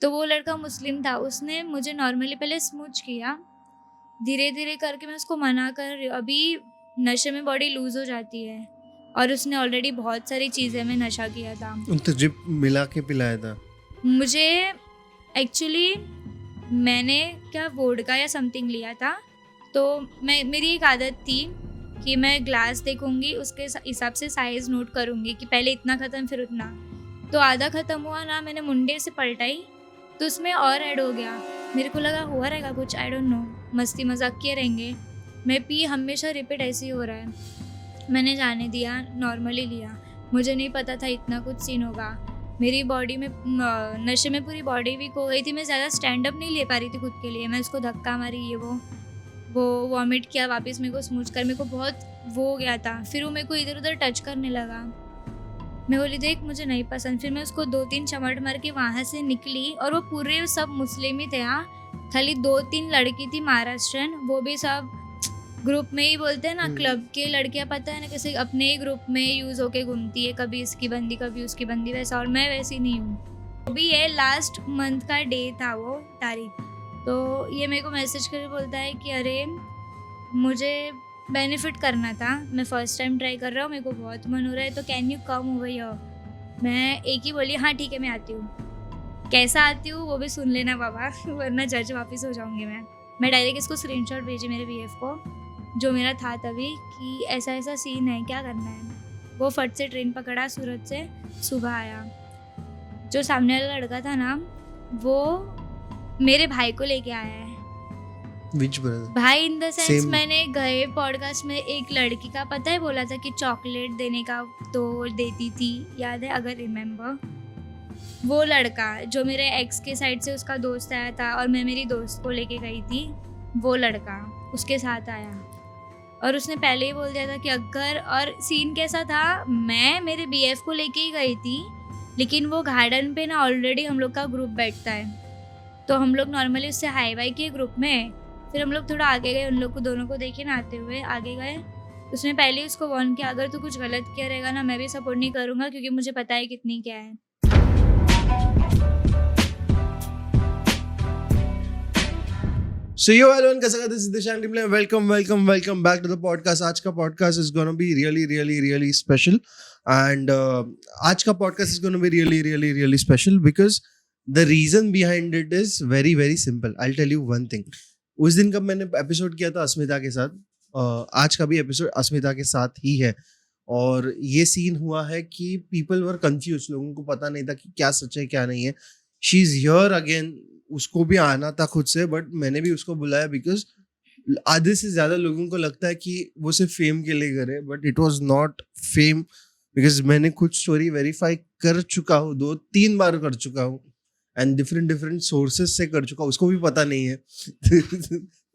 तो वो लड़का मुस्लिम था, उसने मुझे नॉर्मली पहले स्मूच किया, धीरे-धीरे करके मैं उसको मना कर रही हूँ, अभी नशे में बॉडी लूज़ हो जाती है और उसने ऑलरेडी बहुत सारी चीज़ें में नशा किया था। तो ड्रिप मिला के पिलाया था? मुझे एक्चुअली मैंने क्या वोडका या समथिंग लिया था, तो मेरी एक आदत थी कि मैं ग्लास देखूँगी, उसके हिसाब से साइज़ नोट करूँगी कि पहले इतना ख़त्म फिर उतना। तो आधा ख़त्म हुआ ना, मैंने मुंडे से पलटाई तो उसमें और ऐड हो गया। मेरे को लगा हुआ रहेगा कुछ, आई डोंट नो, मस्ती मज़ाक किए रहेंगे। मैं पी, हमेशा रिपीट ऐसे ही हो रहा है। मैंने जाने दिया, नॉर्मली लिया। मुझे नहीं पता था इतना कुछ सीन होगा। मेरी बॉडी में नशे में पूरी बॉडी वीक हो गई थी, मैं ज़्यादा स्टैंड अप नहीं ले पा रही थी खुद के लिए। मैं उसको धक्का मारी, ये वो वॉमिट किया, वापस मेरे को स्मूच कर, मेरे को बहुत वो हो गया था। फिर वो मेरे को इधर-उधर टच करने लगा। मैं बोली देख मुझे नहीं पसंद, फिर मैं उसको 2-3 चमट मार के वहाँ से निकली और वो पूरे सब मुस्लिम ही थे हाँ। खाली 2-3 लड़की थी महाराष्ट्रियन, वो भी सब ग्रुप में ही बोलते हैं ना, क्लब के लड़कियाँ पता है ना कैसे अपने ही ग्रुप में यूज़ होके घूमती है, कभी इसकी बंदी कभी उसकी बंदी, वैसा। और मैं वैसी नहीं हूँ। अभी ये लास्ट मंथ का डे था वो तारीख, तो ये मेरे को मैसेज करके बोलता है कि अरे मुझे बेनिफिट करना था, मैं फर्स्ट टाइम ट्राई कर रहा हूँ, मेरे को बहुत मन हो रहा है, तो can you come over here. मैं एक ही बोली हाँ ठीक है मैं आती हूँ। कैसा आती हूँ वो भी सुन लेना बाबा वरना जज वापस हो जाऊँगी मैं डायरेक्ट इसको स्क्रीनशॉट भेजी मेरे बीएफ को, जो मेरा था तभी, कि ऐसा ऐसा सीन है, क्या करना है। वो फट से ट्रेन पकड़ा, सूरत से सुबह आया। जो सामने वाला लड़का था ना, वो मेरे भाई को लेके आया है। Which brother? भाई इन द सेंस Same. मैंने गए पॉडकास्ट में एक लड़की का पता है बोला था कि चॉकलेट देने का तो देती थी, याद है अगर रिमेम्बर। वो लड़का जो मेरे एक्स के साइड से उसका दोस्त आया था और मैं मेरी दोस्त को लेके गई थी, वो लड़का उसके साथ आया और उसने पहले ही बोल दिया था कि अगर, और सीन कैसा था, मैं मेरे बीएफ को लेके ही गई थी, लेकिन वो गार्डन पे ना ऑलरेडी हम लोग का ग्रुप बैठता है, तो हम लोग नॉर्मली उससे हाई वाई किए ग्रुप में। फिर हम लोग थोड़ा आगे गए, उन लोग को दोनों को देखे ना आते हुए आगे गए। उसने पहले ही उसको वार्न किया अगर तू कुछ गलत किया रहेगा ना, मैं भी सपोर्ट नहीं करूँगा, क्योंकि मुझे पता है कितनी क्या है। So yo everyone, कैसा का, this is Dishank Dimple. Welcome back to the podcast. आज का podcast is gonna be really special, and आज का podcast is gonna be really special because the reason behind it is very simple. I'll tell you one thing. उस दिन का मैंने episode किया था अस्मिता के साथ, आज का भी एपिसोड अस्मिता के साथ ही है, और ये सीन हुआ है कि पीपल वर कंफ्यूज, लोगों को पता नहीं था कि क्या सच है क्या नहीं है. She is here again. उसको भी आना था खुद से, बट मैंने भी उसको बुलाया बिकॉज आधे से ज्यादा लोगों को लगता है कि वो सिर्फ फेम के लिए करे, but it was not fame. Because मैंने खुद स्टोरी वेरीफाई कर चुका हूँ, 2-3 बार कर चुका हूँ, एंड डिफरेंट सोर्सेस से कर चुका हूँ, उसको भी पता नहीं है.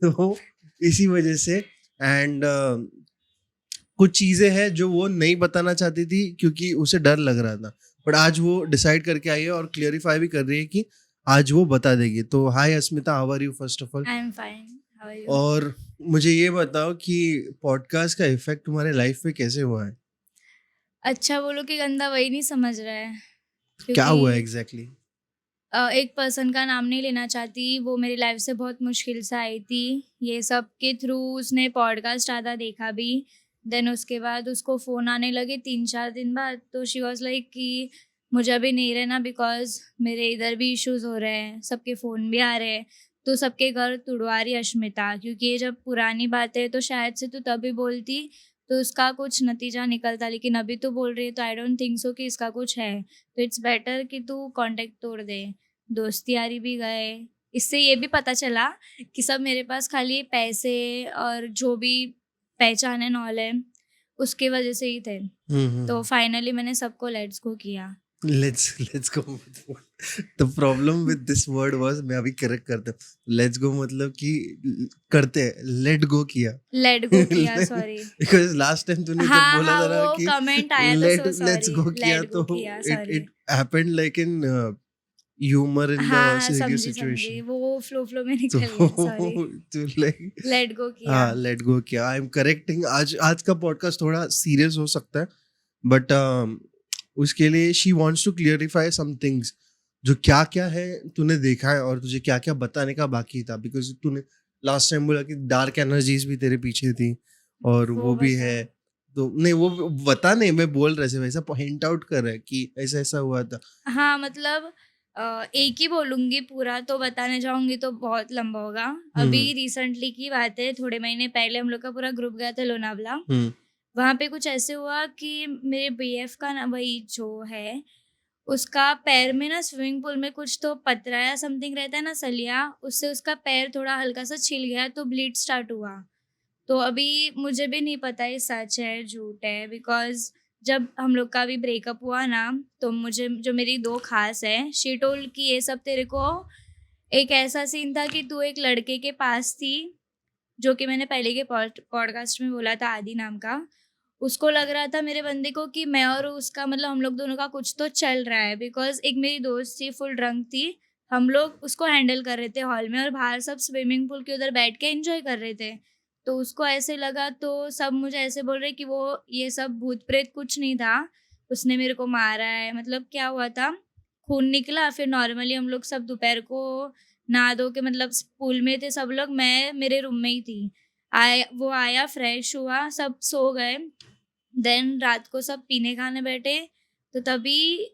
तो इसी वजह से, एंड कुछ चीजें हैं जो वो नहीं बताना चाहती थी क्योंकि उसे डर लग रहा था, बट आज वो डिसाइड करके आई है और क्लियरिफाई भी कर रही है कि आज वो बता देगी. तो hi Asmita, how are you first of all? I am fine, how are you? और मुझे ये बताओ कि पॉडकास्ट का इफेक्ट तुम्हारे लाइफ पे कैसे हुआ है? अच्छा बोलो कि गंदा, वही नहीं समझ रहा है, क्या हुआ है क्योंकि एग्जैक्टली? एक पर्सन का नाम नहीं लेना चाहती, वो मेरी लाइफ से बहुत मुश्किल से आई थी। ये सब के थ्रू उसने पॉडकास्ट आधा देखा भी, देन उसके बाद उसको फ़ोन आने लगे 3-4 दिन बाद, तो शी वाज लाइक कि मुझे अभी नहीं रहना बिकॉज मेरे इधर भी इश्यूज हो रहे हैं, सबके फ़ोन भी आ रहे हैं, तो सबके घर तुड़वा रही अश्मिता, क्योंकि ये जब पुरानी बात है तो शायद से तू तभी बोलती तो उसका कुछ नतीजा निकलता, लेकिन अभी तो बोल रही है तो आई डोंट थिंक सो कि इसका कुछ है, तो इट्स बेटर कि तू कांटेक्ट तोड़ दे। दोस्ती यारी भी गए, इससे ये भी पता चला कि सब मेरे पास खाली पैसे और जो भी पहचान एंड ऑल है उसके वजह से ही थे। तो फाइनली मैंने सबको लेट्स गो किया। Let's go. The problem with this word was, मैं अभी करेक्ट करता हूँ, लेट्स गो मतलब कि करते हैं, लेट गो किया. सॉरी। बिकॉज लास्ट टाइम तूने जब हाँ बोला हाँ, था ना वो कि कमेंट आया था, लेट्स सॉरी, गो किया, लेट तो गो किया, it sorry. Happened like in humor in the हाँ serious समझी situation. वो फ्लो में So, निकल गया, sorry. to like, let go किया। हाँ, लेट गो किया. I am correcting. आज का पॉडकास्ट थोड़ा सीरियस हो सकता है, बट उसके लिए she wants to clarify some things. जो क्या क्या है तूने देखा है और तुझे क्या क्या बताने का बाकी था, बिकॉज तूने लास्ट टाइम बोला कि डार्क एनर्जीज भी तेरे पीछे थी और वो वो भी बता। है। तो नहीं, वो बता, नहीं मैं बोल रहे से वैसा हिंट आउट कर रहा है कि ऐसा ऐसा हुआ था। हाँ, मतलब एक ही बोलूँगी, पूरा तो बताने जाऊँगी तो बहुत लंबा होगा। अभी हम्म। रिसेंटली की बात है, थोड़े महीने पहले हम लोग का पूरा ग्रुप गया था लोनावला। हम्म। वहाँ पे कुछ ऐसे हुआ कि मेरे बीएफ का ना, वही जो है, उसका पैर में ना स्विमिंग पूल में कुछ तो पतरा या समथिंग रहता है ना, सलिया, उससे उसका पैर थोड़ा हल्का-सा छिल गया तो ब्लीड स्टार्ट हुआ। तो अभी मुझे भी नहीं पता ये सच है, झूठ है, बिकॉज़ जब हम लोग का भी ब्रेकअप हुआ ना, तो मुझे जो मेरी 2 ख़ास है, शी टोल्ड कि ये सब तेरे को एक ऐसा सीन था कि तू एक लड़के के पास थी, जो कि मैंने पहले के पॉडकास्ट में बोला था, आदि नाम का। उसको लग रहा था मेरे बंदे को कि मैं और उसका मतलब हम लोग दोनों का कुछ तो चल रहा है, बिकॉज़ एक मेरी दोस्त थी, फुल ड्रंक थी। हम लोग उसको हैंडल कर रहे थे हॉल में और बाहर सब स्विमिंग पूल के उधर बैठ के एन्जॉय कर रहे थे। तो उसको ऐसे लगा, तो सब मुझे ऐसे बोल रहे कि वो ये सब भूत-प्रेत कुछ नहीं था, उसने मेरे को मारा है। मतलब क्या हुआ था, खून निकला, फिर नॉर्मली हम लोग सब दोपहर को नहा धो के, मतलब पूल में थे सब लोग, मैं मेरे रूम में ही थी। वो आया, फ्रेश हुआ, सब सो गए। देन रात को सब पीने-खाने बैठे, तो तभी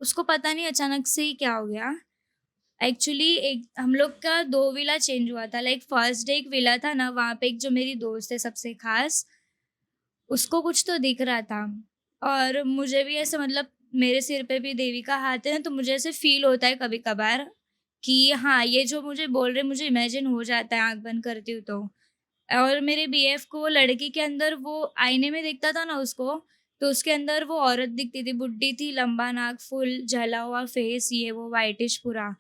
उसको पता नहीं अचानक से ही क्या हो गया। एक्चुअली एक हम लोग का 2 विला चेंज हुआ था। लाइक फर्स्ट डे एक विला था ना, वहाँ पे एक जो मेरी दोस्त है सबसे ख़ास, उसको कुछ तो दिख रहा था और मुझे भी ऐसे, मतलब मेरे सिर पे भी देवी का हाथ है ना, तो मुझे ऐसे फ़ील होता है कभी-कभार कि हाँ, ये जो मुझे बोल रहे हैं मुझे इमेजिन हो जाता है आँख बंद करती हूँ तो। और मेरे बीएफ को वो लड़की के अंदर, वो आईने में देखता था ना उसको, तो उसके अंदर वो औरत दिखती थी, बुड्ढी थी, लंबा नाक, फुल जला हुआ फेस, ये वो व्हाइटिश पूरा।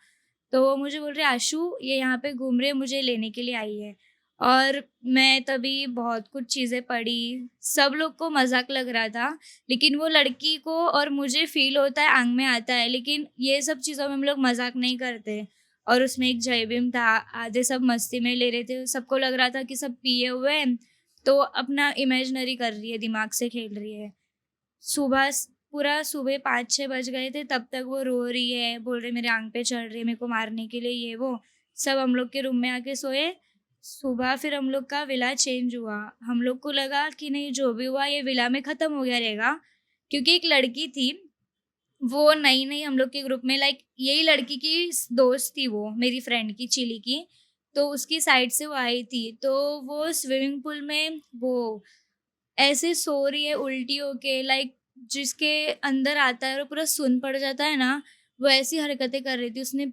तो वो मुझे बोल रही है, आशु ये यहाँ पे घूम रही है, मुझे लेने के लिए आई है। और मैं तभी बहुत कुछ चीज़ें पढ़ी, सब लोग को मज़ाक लग रहा था, लेकिन वो लड़की को और मुझे फ़ील होता है, आँख में आता है, लेकिन ये सब चीज़ों में हम लोग मज़ाक नहीं करते। और उसमें एक जय भीम था, आधे सब मस्ती में ले रहे थे, सबको लग रहा था कि सब पिए हुए हैं, तो अपना इमेजिनरी कर रही है, दिमाग से खेल रही है। सुबह स पूरा सुबह 5-6 बज गए थे, तब तक वो रो रही है, बोल रही है मेरे आँख पे चढ़ रही है, मेरे को मारने के लिए, ये वो। सब हम लोग के रूम में आके सोए। सुबह फिर हम लोग का विला चेंज हुआ। हम लोग को लगा कि नहीं, जो भी हुआ ये विला में ख़त्म हो गया रहेगा, क्योंकि एक लड़की थी, वो नई-नई हम लोग के ग्रुप में, लाइक यही लड़की की दोस्त थी वो, मेरी फ्रेंड की, चिली की। तो उसकी साइड से वो आई थी, तो वो स्विमिंग पूल में वो ऐसे सो रही है उल्टी होके, लाइक जिसके अंदर आता है और पूरा सुन्न पड़ जाता है ना, वो ऐसी हरकतें कर रही थी। उसने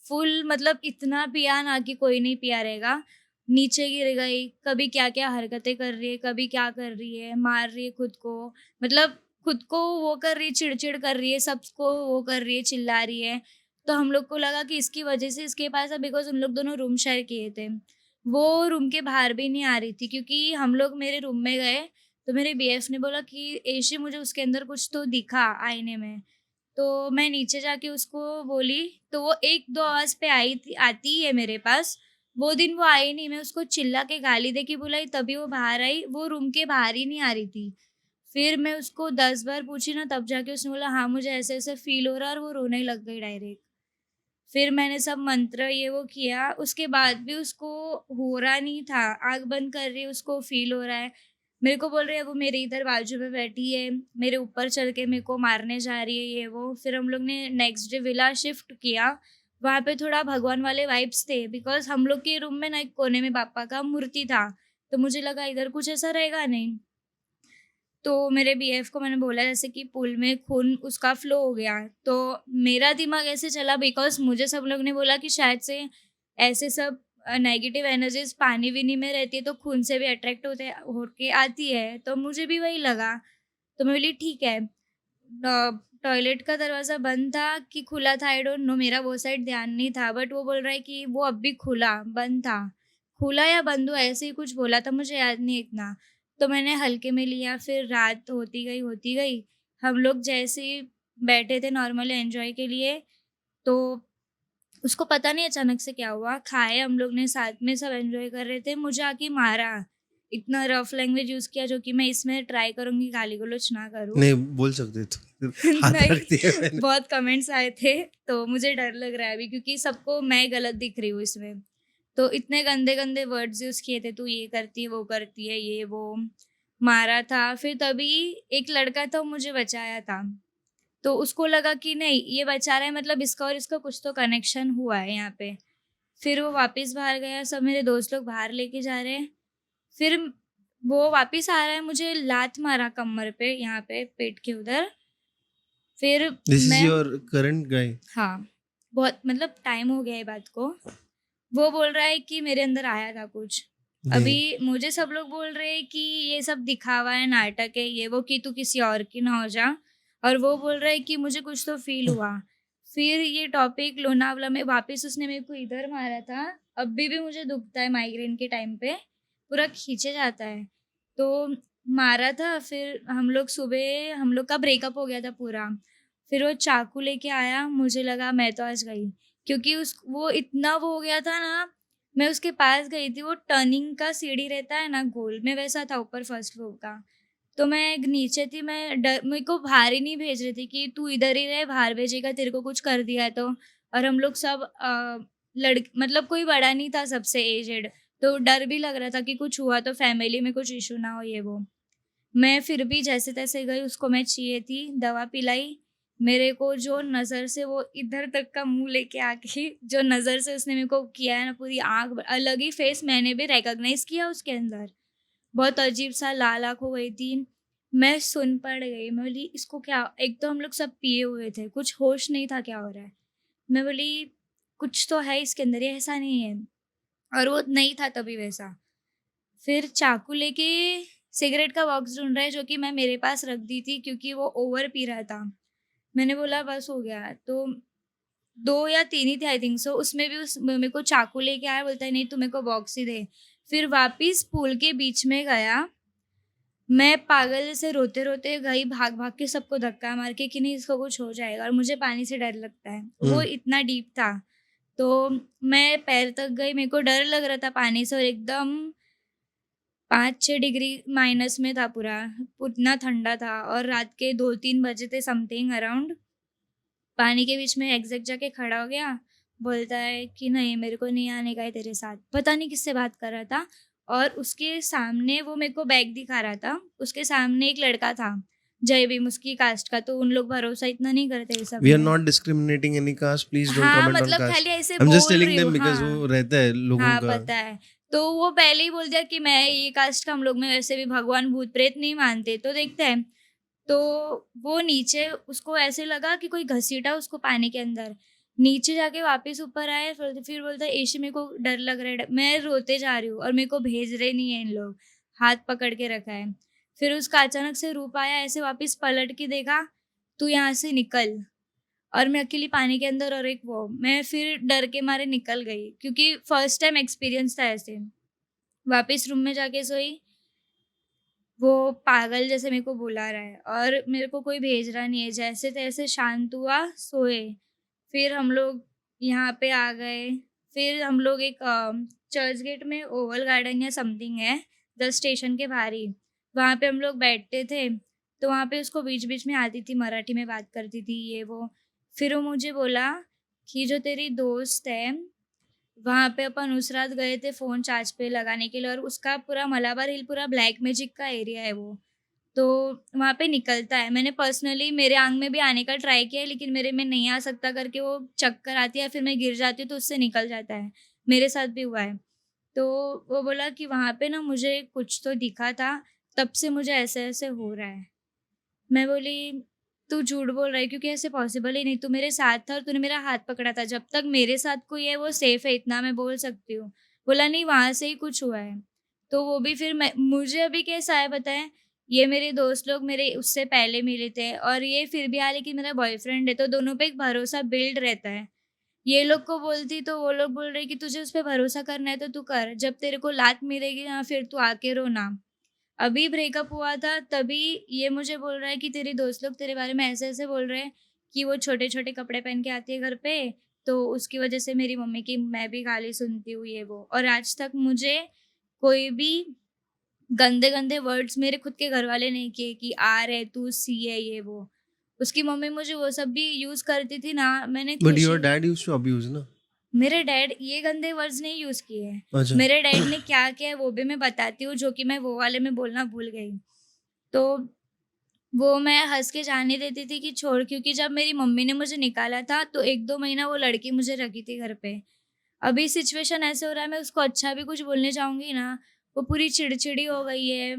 फुल, मतलब इतना पिया ना कि कोई नहीं पिया रहेगा। नीचे गिर गई, कभी क्या-क्या हरकतें कर रही है, कभी क्या कर रही है, मार रही है खुद को। मतलब खुद को वो कर रही है, चिढ़-चिढ़ कर रही है, सबको वो कर रही है, चिल्ला रही है। तो हम लोग को लगा कि इसकी वजह से इसके पास है, बिकॉज़ हम लोग दोनों रूम शेयर किए थे। वो रूम के बाहर भी नहीं आ रही थी, क्योंकि हम लोग मेरे रूम में गए, तो मेरे बीएफ ने बोला कि ऐशे मुझे उसके अंदर कुछ तो दिखा आईने में। तो मैं नीचे जाके उसको बोली, तो वो 1-2 आवाज़ पे आई थी, आती ही है मेरे पास। वो दिन वो आई नहीं, मैं उसको चिल्ला के गाली दे के बुलाई, तभी वो बाहर आई, वो रूम के बाहर ही नहीं आ रही थी। फिर मैं उसको 10 बार पूछी ना, तब जाके उसने बोला, हाँ, मुझे ऐसे-ऐसे फ़ील हो रहा है, और वो रोने लग गई डायरेक्ट। फिर मैंने सब मंत्र ये वो किया, उसके बाद भी उसको हो रहा नहीं था, आँख बंद कर रही है, उसको फ़ील हो रहा है। मेरे को बोल रही है, वो मेरे इधर बाजू में बैठी है, मेरे ऊपर चढ़ के मेरे को मारने जा रही है, ये वो। फिर हम लोग ने नेक्स्ट डे विला शिफ्ट किया, वहाँ पे थोड़ा भगवान वाले वाइब्स थे, बिकॉज़ हम लोग के रूम में ना एक कोने में बाप्पा का मूर्ति था, तो मुझे लगा इधर कुछ ऐसा रहेगा नहीं। तो मेरे बीएफ को मैंने बोला जैसे कि पूल में खून उसका फ्लो हो गया, तो मेरा दिमाग ऐसे चला, बिकॉज़ मुझे सब लोग ने बोला कि शायद से ऐसे सब नेगेटिव एनर्जीज़ पानी-वानी में रहती है, तो खून से भी अट्रैक्ट होके आती है, तो मुझे भी वही लगा। तो मैं बोली ठीक है। टॉयलेट का दरवाज़ा बंद था कि खुला था, आई डोंट नो, मेरा वो साइड ध्यान नहीं था, बट वो बोल रहा है कि वो अब भी बंद था। खुला या बंद हुआ, ऐसे ही कुछ बोला था, मुझे याद नहीं इतना। तो मैंने हल्के में लिया, फिर रात होती गई। हम लोग जैसे ही बैठे थे नॉर्मली एन्जॉय के लिए, तो उसको पता नहीं अचानक से क्या हुआ, खाए हम लोग ने साथ में, सब एन्जॉय कर रहे थे, मुझे आके मारा। इतना रफ लैंग्वेज यूज़ किया जो कि मैं इसमें ट्राई करूँगी गाली गलौज ना करूँ। नहीं बोल सकते तो हाथ नहीं, रखती है मैंने। बहुत कमेंट्स आए थे, तो मुझे डर लग रहा है अभी क्योंकि सबको मैं गलत दिख रही हूँ इसमें। तो इतने गंदे-गंदे वर्ड्स यूज़ किए थे, तू ये करती है, वो करती है, ये वो, मारा था। फिर तभी एक लड़का था, वो मुझे बचाया था। तो उसको लगा कि नहीं, ये बचा रहा है मतलब इसका और इसका कुछ तो कनेक्शन हुआ है यहाँ पे। फिर वो वापस बाहर गया, सब मेरे दोस्त लोग बाहर लेके जा रहे हैं। फिर वो वापस आ रहा है, मुझे लात मारा कमर पे, यहाँ पे पेट के उधर। फिर दिस इज मैं योर करंट गाय? हाँ, बहुत मतलब टाइम हो गया है बात को। वो बोल रहा है कि मेरे अंदर आया था कुछ। नहीं। अभी मुझे सब लोग बोल रहे हैं कि ये सब दिखावा है, नाटक है, ये वो, कि तू किसी और की ना हो जा। और वो बोल रहा है कि मुझे कुछ तो फ़ील हुआ। फिर ये टॉपिक लोनावला में वापस उसने मेरे को इधर मारा था। अभी भी मुझे दुखता है माइग्रेन के टाइम पे, पूरा खींचे जाता है। तो मारा था, फिर हम लोग का ब्रेकअप हो गया था पूरा। फिर वो चाकू लेके आया, मुझे लगा मैं तो आज गई। क्योंकि उस वो इतना वो हो गया था ना, मैं उसके पास गई थी, वो टर्निंग का सीढ़ी रहता है ना गोल में, वैसा था ऊपर फर्स्ट फ्लोर का। तो मैं नीचे थी, मैं डर मेरे को बाहर ही नहीं भेज रही थी कि तू इधर ही रह, बाहर भेजेगा तेरे को कुछ कर दिया है तो। और हम लोग सब मतलब कोई बड़ा नहीं था सबसे एजेड, तो डर भी लग रहा था कि कुछ हुआ तो फैमिली में कुछ इश्यू ना हो, ये वो। मैं फिर भी जैसे-तैसे गई, उसको मैं चाहिए थी, दवा पिलाई। मेरे को जो नज़र से वो इधर तक का मुँह लेके आके जो नज़र से उसने मेरे को किया है ना, पूरी आँख अलग ही फेस मैंने भी रिकॉग्नाइज़ किया उसके अंदर। बहुत अजीब-सा लाल आँख हो गई थी। मैं सुन पड़ गई, मैं बोली इसको क्या, एक तो हम लोग सब पिए हुए थे, कुछ होश नहीं था क्या हो रहा है। मैं बोली कुछ तो है इसके अंदर, ये ऐसा नहीं है। और वो नहीं था तभी वैसा। फिर चाकू लेके सिगरेट का बॉक्स ढूँढ रहा है जो कि मैं मेरे पास रख दी थी क्योंकि वो ओवर पी रहा था। मैंने बोला बस हो गया, तो 2 या 3 ही थे आई थिंक सो, उसमें भी उस मेरे को चाकू लेके आया, बोलता है नहीं तू मेरे को बॉक्स ही दे। फिर वापिस पूल के बीच में गया, मैं पागल जैसे रोते-रोते गई, भाग-भाग के सबको धक्का मार के कि नहीं इसको कुछ हो जाएगा, और मुझे पानी से डर लगता है। वो हम्म। इतना डीप था, तो मैं पैर तक गई, मेरे को डर लग रहा था पानी से, और एकदम 5-6 डिग्री माइनस में था पूरा, उतना ठंडा था, और रात के 2-3 बजे थे समथिंग अराउंड। पानी के बीच में एग्ज़ैक्ट जाके खड़ा हो गया, बोलता है कि नहीं मेरे को नहीं आने का है तेरे साथ। पता नहीं किससे बात कर रहा था, और उसके सामने वो मेरे को बैग दिखा रहा था, उसके सामने एक लड़का था, जय भीम उसकी कास्ट का, तो उन लोग भरोसा इतना नहीं करते ये सब वी आर में। Not discriminating any caste, please don't हाँ, कमेंट ऑन मतलब खाली कास्ट। ऐसे आई एम जस्ट बोल टेलिंग रही हूँ, देम बिकॉज़ हाँ। वो रहता है लोगों हाँ, का। पता है। तो वो पहले ही बोल दिया कि मैं ये कास्ट का, हम लोग में वैसे भी भगवान भूत-प्रेत नहीं मानते, तो देखते हैं। तो वो नीचे, उसको ऐसे लगा कि कोई घसीटा उसको पानी के अंदर। नीचे जाके वापस ऊपर आए, फिर बोलता है इशू मेरे को डर लग रहा है, मैं रोते जा रही हूँ और मेरे को भेज रहे नहीं है इन लोग, हाथ पकड़ के रखा है। फिर उसका अचानक से रूप आया, ऐसे वापस पलट के देखा, "तू यहाँ से निकल।" और मैं अकेली पानी के अंदर, और एक वो, मैं फिर डर के मारे निकल गई क्योंकि फर्स्ट टाइम एक्सपीरियंस था ऐसे। वापस रूम में जाके सोई, वो पागल जैसे मेरे को बुला रहा है और मेरे को कोई भेज रहा नहीं है, जैसे-तैसे शांत हुआ, सोए। फिर हम लोग यहाँ पे आ गए, फिर हम लोग एक चर्च गेट में ओवल गार्डन या समथिंग है, द स्टेशन के बाहर ही, वहाँ पे हम लोग बैठते थे, तो वहाँ पे उसको बीच-बीच में आती थी, मराठी में बात करती थी, ये वो। फिर वो मुझे बोला कि जो तेरी दोस्त है, वहाँ पे अपन उस रात गए थे फ़ोन चार्ज पे लगाने के लिए, और उसका पूरा मलाबार हिल पूरा ब्लैक मैजिक का एरिया है वो। तो वहाँ पे निकलता है। मैंने पर्सनली मेरे आंग में भी आने का ट्राई किया है, लेकिन मेरे में नहीं आ सकता करके वो चक्कर आती है, फिर मैं गिर जाती हूँ तो उससे निकल जाता है। मेरे साथ भी हुआ है। तो वो बोला कि वहाँ पे ना मुझे कुछ तो दिखा था, तब से मुझे ऐसे-ऐसे हो रहा है। मैं बोली, "तू झूठ बोल रहा है क्योंकि ऐसे पॉसिबल ही नहीं, तू मेरे साथ था और तूने मेरा हाथ पकड़ा था। जब तक मेरे साथ कोई है वो सेफ है, इतना मैं बोल सकती हूँ।" बोला, "नहीं, वहाँ से ही कुछ हुआ है।" तो वो भी फिर मैं मुझे अभी कैसा है बताएँ, ये मेरे दोस्त लोग मेरे उससे पहले मिले थे और ये फिर भी आया, लेकिन मेरा बॉयफ्रेंड है, तो दोनों पे एक भरोसा बिल्ड रहता है। ये लोग को बोलती तो वो लोग बोल रहे कि तुझे उस पे भरोसा करना है तो तू कर, जब तेरे को लात मिलेगी ना फिर तू आके रोना। अभी ब्रेकअप हुआ था तभी ये मुझे बोल रहा है कि तेरे दोस्त लोग तेरे बारे में ऐसे-ऐसे बोल रहे हैं कि वो छोटे-छोटे कपड़े पहन के आती है घर पे, तो उसकी वज़ह से मेरी मम्मी की मैं भी गाली सुनती हूँ, ये वो। और आज तक मुझे कोई भी गंदे गंदे वर्ड्स मेरे खुद के घर वाले नहीं किए कि आर है, तू सी है, ये वो। उसकी मम्मी मुझे वो सब भी यूज करती थी ना, मैंने बट योर खुशी। डैड यूज्ड टू अब्यूज ना? मेरे डैड ये गंदे वर्ड्स नहीं यूज किए हैं। अच्छा। मेरे डैड ने क्या किया है वो भी मैं बताती हूँ, जो कि मैं वो वाले में बोलना भूल गई। तो वो मैं हँस के जाने देती थी कि छोड़, क्योंकि जब मेरी मम्मी ने मुझे निकाला था तो 1-2 महीना वो लड़की मुझे रखी थी घर पे। अभी सिचुएशन ऐसे हो रहा है, मैं उसको अच्छा भी कुछ बोलने जाऊँगी ना, वो पूरी चिड़चिड़ी हो गई है,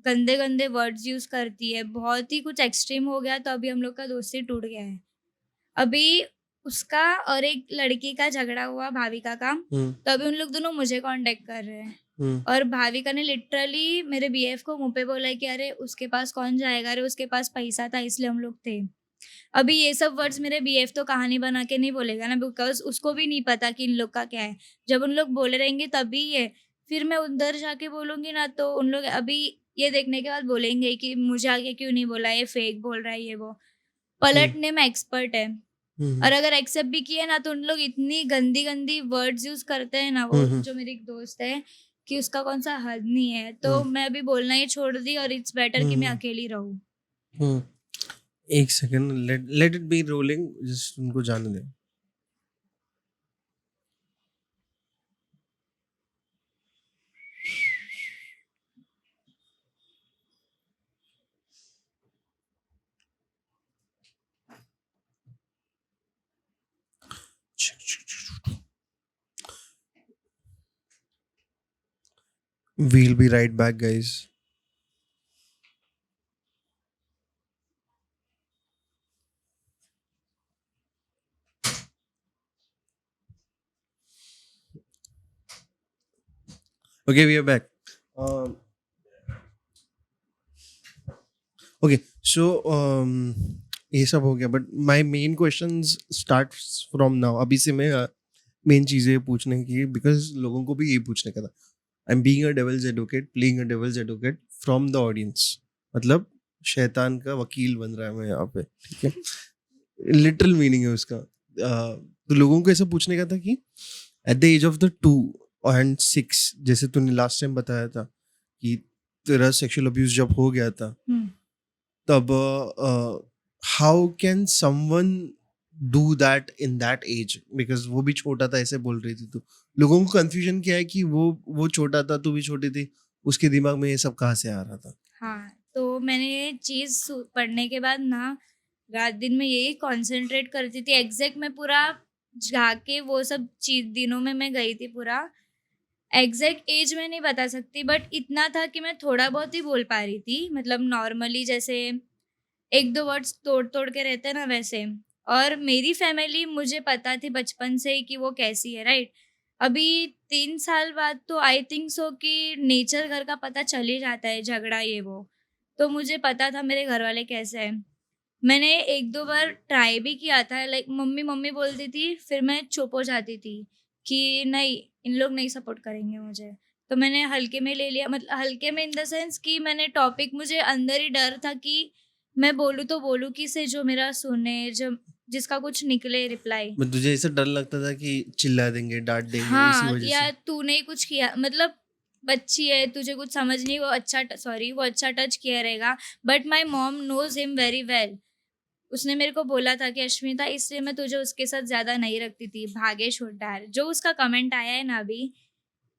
गंदे-गंदे वर्ड्स यूज़ करती है, बहुत ही कुछ एक्सट्रीम हो गया, तो अभी हम लोग का दोस्ती टूट गया है। अभी उसका और एक लड़की का झगड़ा हुआ, भाविका का, हम्म। तो अभी उन लोग दोनों मुझे कॉन्टैक्ट कर रहे हैं। हम्म। और भाविका ने लिटरली मेरे बीएफ को मुँह पे बोला है कि अरे उसके पास कौन जाएगा? अरे उसके पास पैसा था इसलिए हम लोग थे। अभी ये सब वर्ड्स मेरे बीएफ तो कहानी बना के नहीं बोलेगा ना, बिकॉज़ उसको भी नहीं पता कि इन लोग का क्या है। जब उन लोग बोले रहेंगे तभी ये, फिर मैं उधर जाके बोलूँगी ना तो उन लोग अभी ये देखने के बाद बोलेंगे कि मुझे आगे क्यों नहीं बोला, ये फेक बोल रहा है, ये वो। हम्म। पलटने में एक्सपर्ट है। हम्म। और अगर एक्सेप्ट भी किए ना तो उन लोग इतनी गंदी-गंदी वर्ड्स यूज़ करते हैं ना, वो हम्म। जो मेरी एक दोस्त है, कि उसका कौन-सा हद नहीं है। तो हम्म। मैं अभी बोलना ही छोड़ दी और इट्स बेटर कि मैं हम्म। अकेली रहूँ। हम्म। एक second, let it be rolling, just उनको जाने दे। We'll be right back, guys. Okay, we are back. Um, okay, so ये सब हो गया, but my main question start from now. अभी से मैं मेन चीज़ें पूछने की, बिकॉज लोगों को भी ये पूछने का था। I am being a devil's advocate, playing a devil's advocate from the audience. मतलब शैतान का वकील बन रहा है मैं यहाँ पे, ठीक है? लिटरल मीनिंग है उसका। तो लोगों को ऐसा पूछने का था कि at the age of the 2 और 6, जैसे तूने लास्ट टाइम बताया था कि तेरा सेक्सुअल अब्यूज जब हो गया था, हुँ। तब how can someone do that in that age? Because वो भी छोटा था, ऐसे बोल रही थी तू। लोगों को कंफ्यूजन क्या है कि वो छोटा था, तू भी छोटी थी, उसके दिमाग में ये सब कहाँ से आ रहा था? हाँ, तो मैंने ये चीज़ पढ़ने के बाद ना रात-दिन में यही कॉन्संट्रेट करती थी। एग्ज़ैक्ट मैं पूरा जाके वो सब दिनों में मैं गई थी पूरा। एग्ज़ैक्ट ऐज मैं नहीं बता सकती, बट इतना था कि मैं थोड़ा बहुत ही बोल पा रही थी। मतलब नॉर्मली जैसे 1-2 वर्ड्स तोड़-तोड़ के रहते हैं ना, वैसे। और मेरी फैमिली मुझे पता थी बचपन से ही कि वो कैसी है, राइट? अभी 3 साल बाद तो आई थिंक सो कि नेचर घर का पता चल ही जाता है, झगड़ा ये वो। तो मुझे पता था मेरे घरवाले कैसे हैं। मैंने 1-2 बार ट्राई भी किया था, लाइक मम्मी, मम्मी बोलती थी, फिर मैं चुप हो जाती थी कि नहीं, इन लोग नहीं सपोर्ट करेंगे मुझे। तो मैंने हल्के में ले लिया, मतलब हल्के में इन द सेंस कि मैंने टॉपिक, मुझे अंदर ही डर था कि मैं बोलूँ तो बोलूँ किसे जो मेरा सुने, जो जिसका कुछ निकले रिप्लाई। मैं तुझे ऐसा डर लगता था कि चिल्ला देंगे, डांट देंगे, इसी हाँ, वजह से? या तूने ही कुछ किया, मतलब बच्ची है, तुझे कुछ समझ नहीं, वो अच्छा टच किया रहेगा, but my mom knows him very well. उसने मेरे को बोला था कि अश्मिता, इसलिए मैं तुझे उसके साथ ज़्यादा नहीं रखती थी, भागे छोटा है। जो उसका कमेंट आया है ना अभी,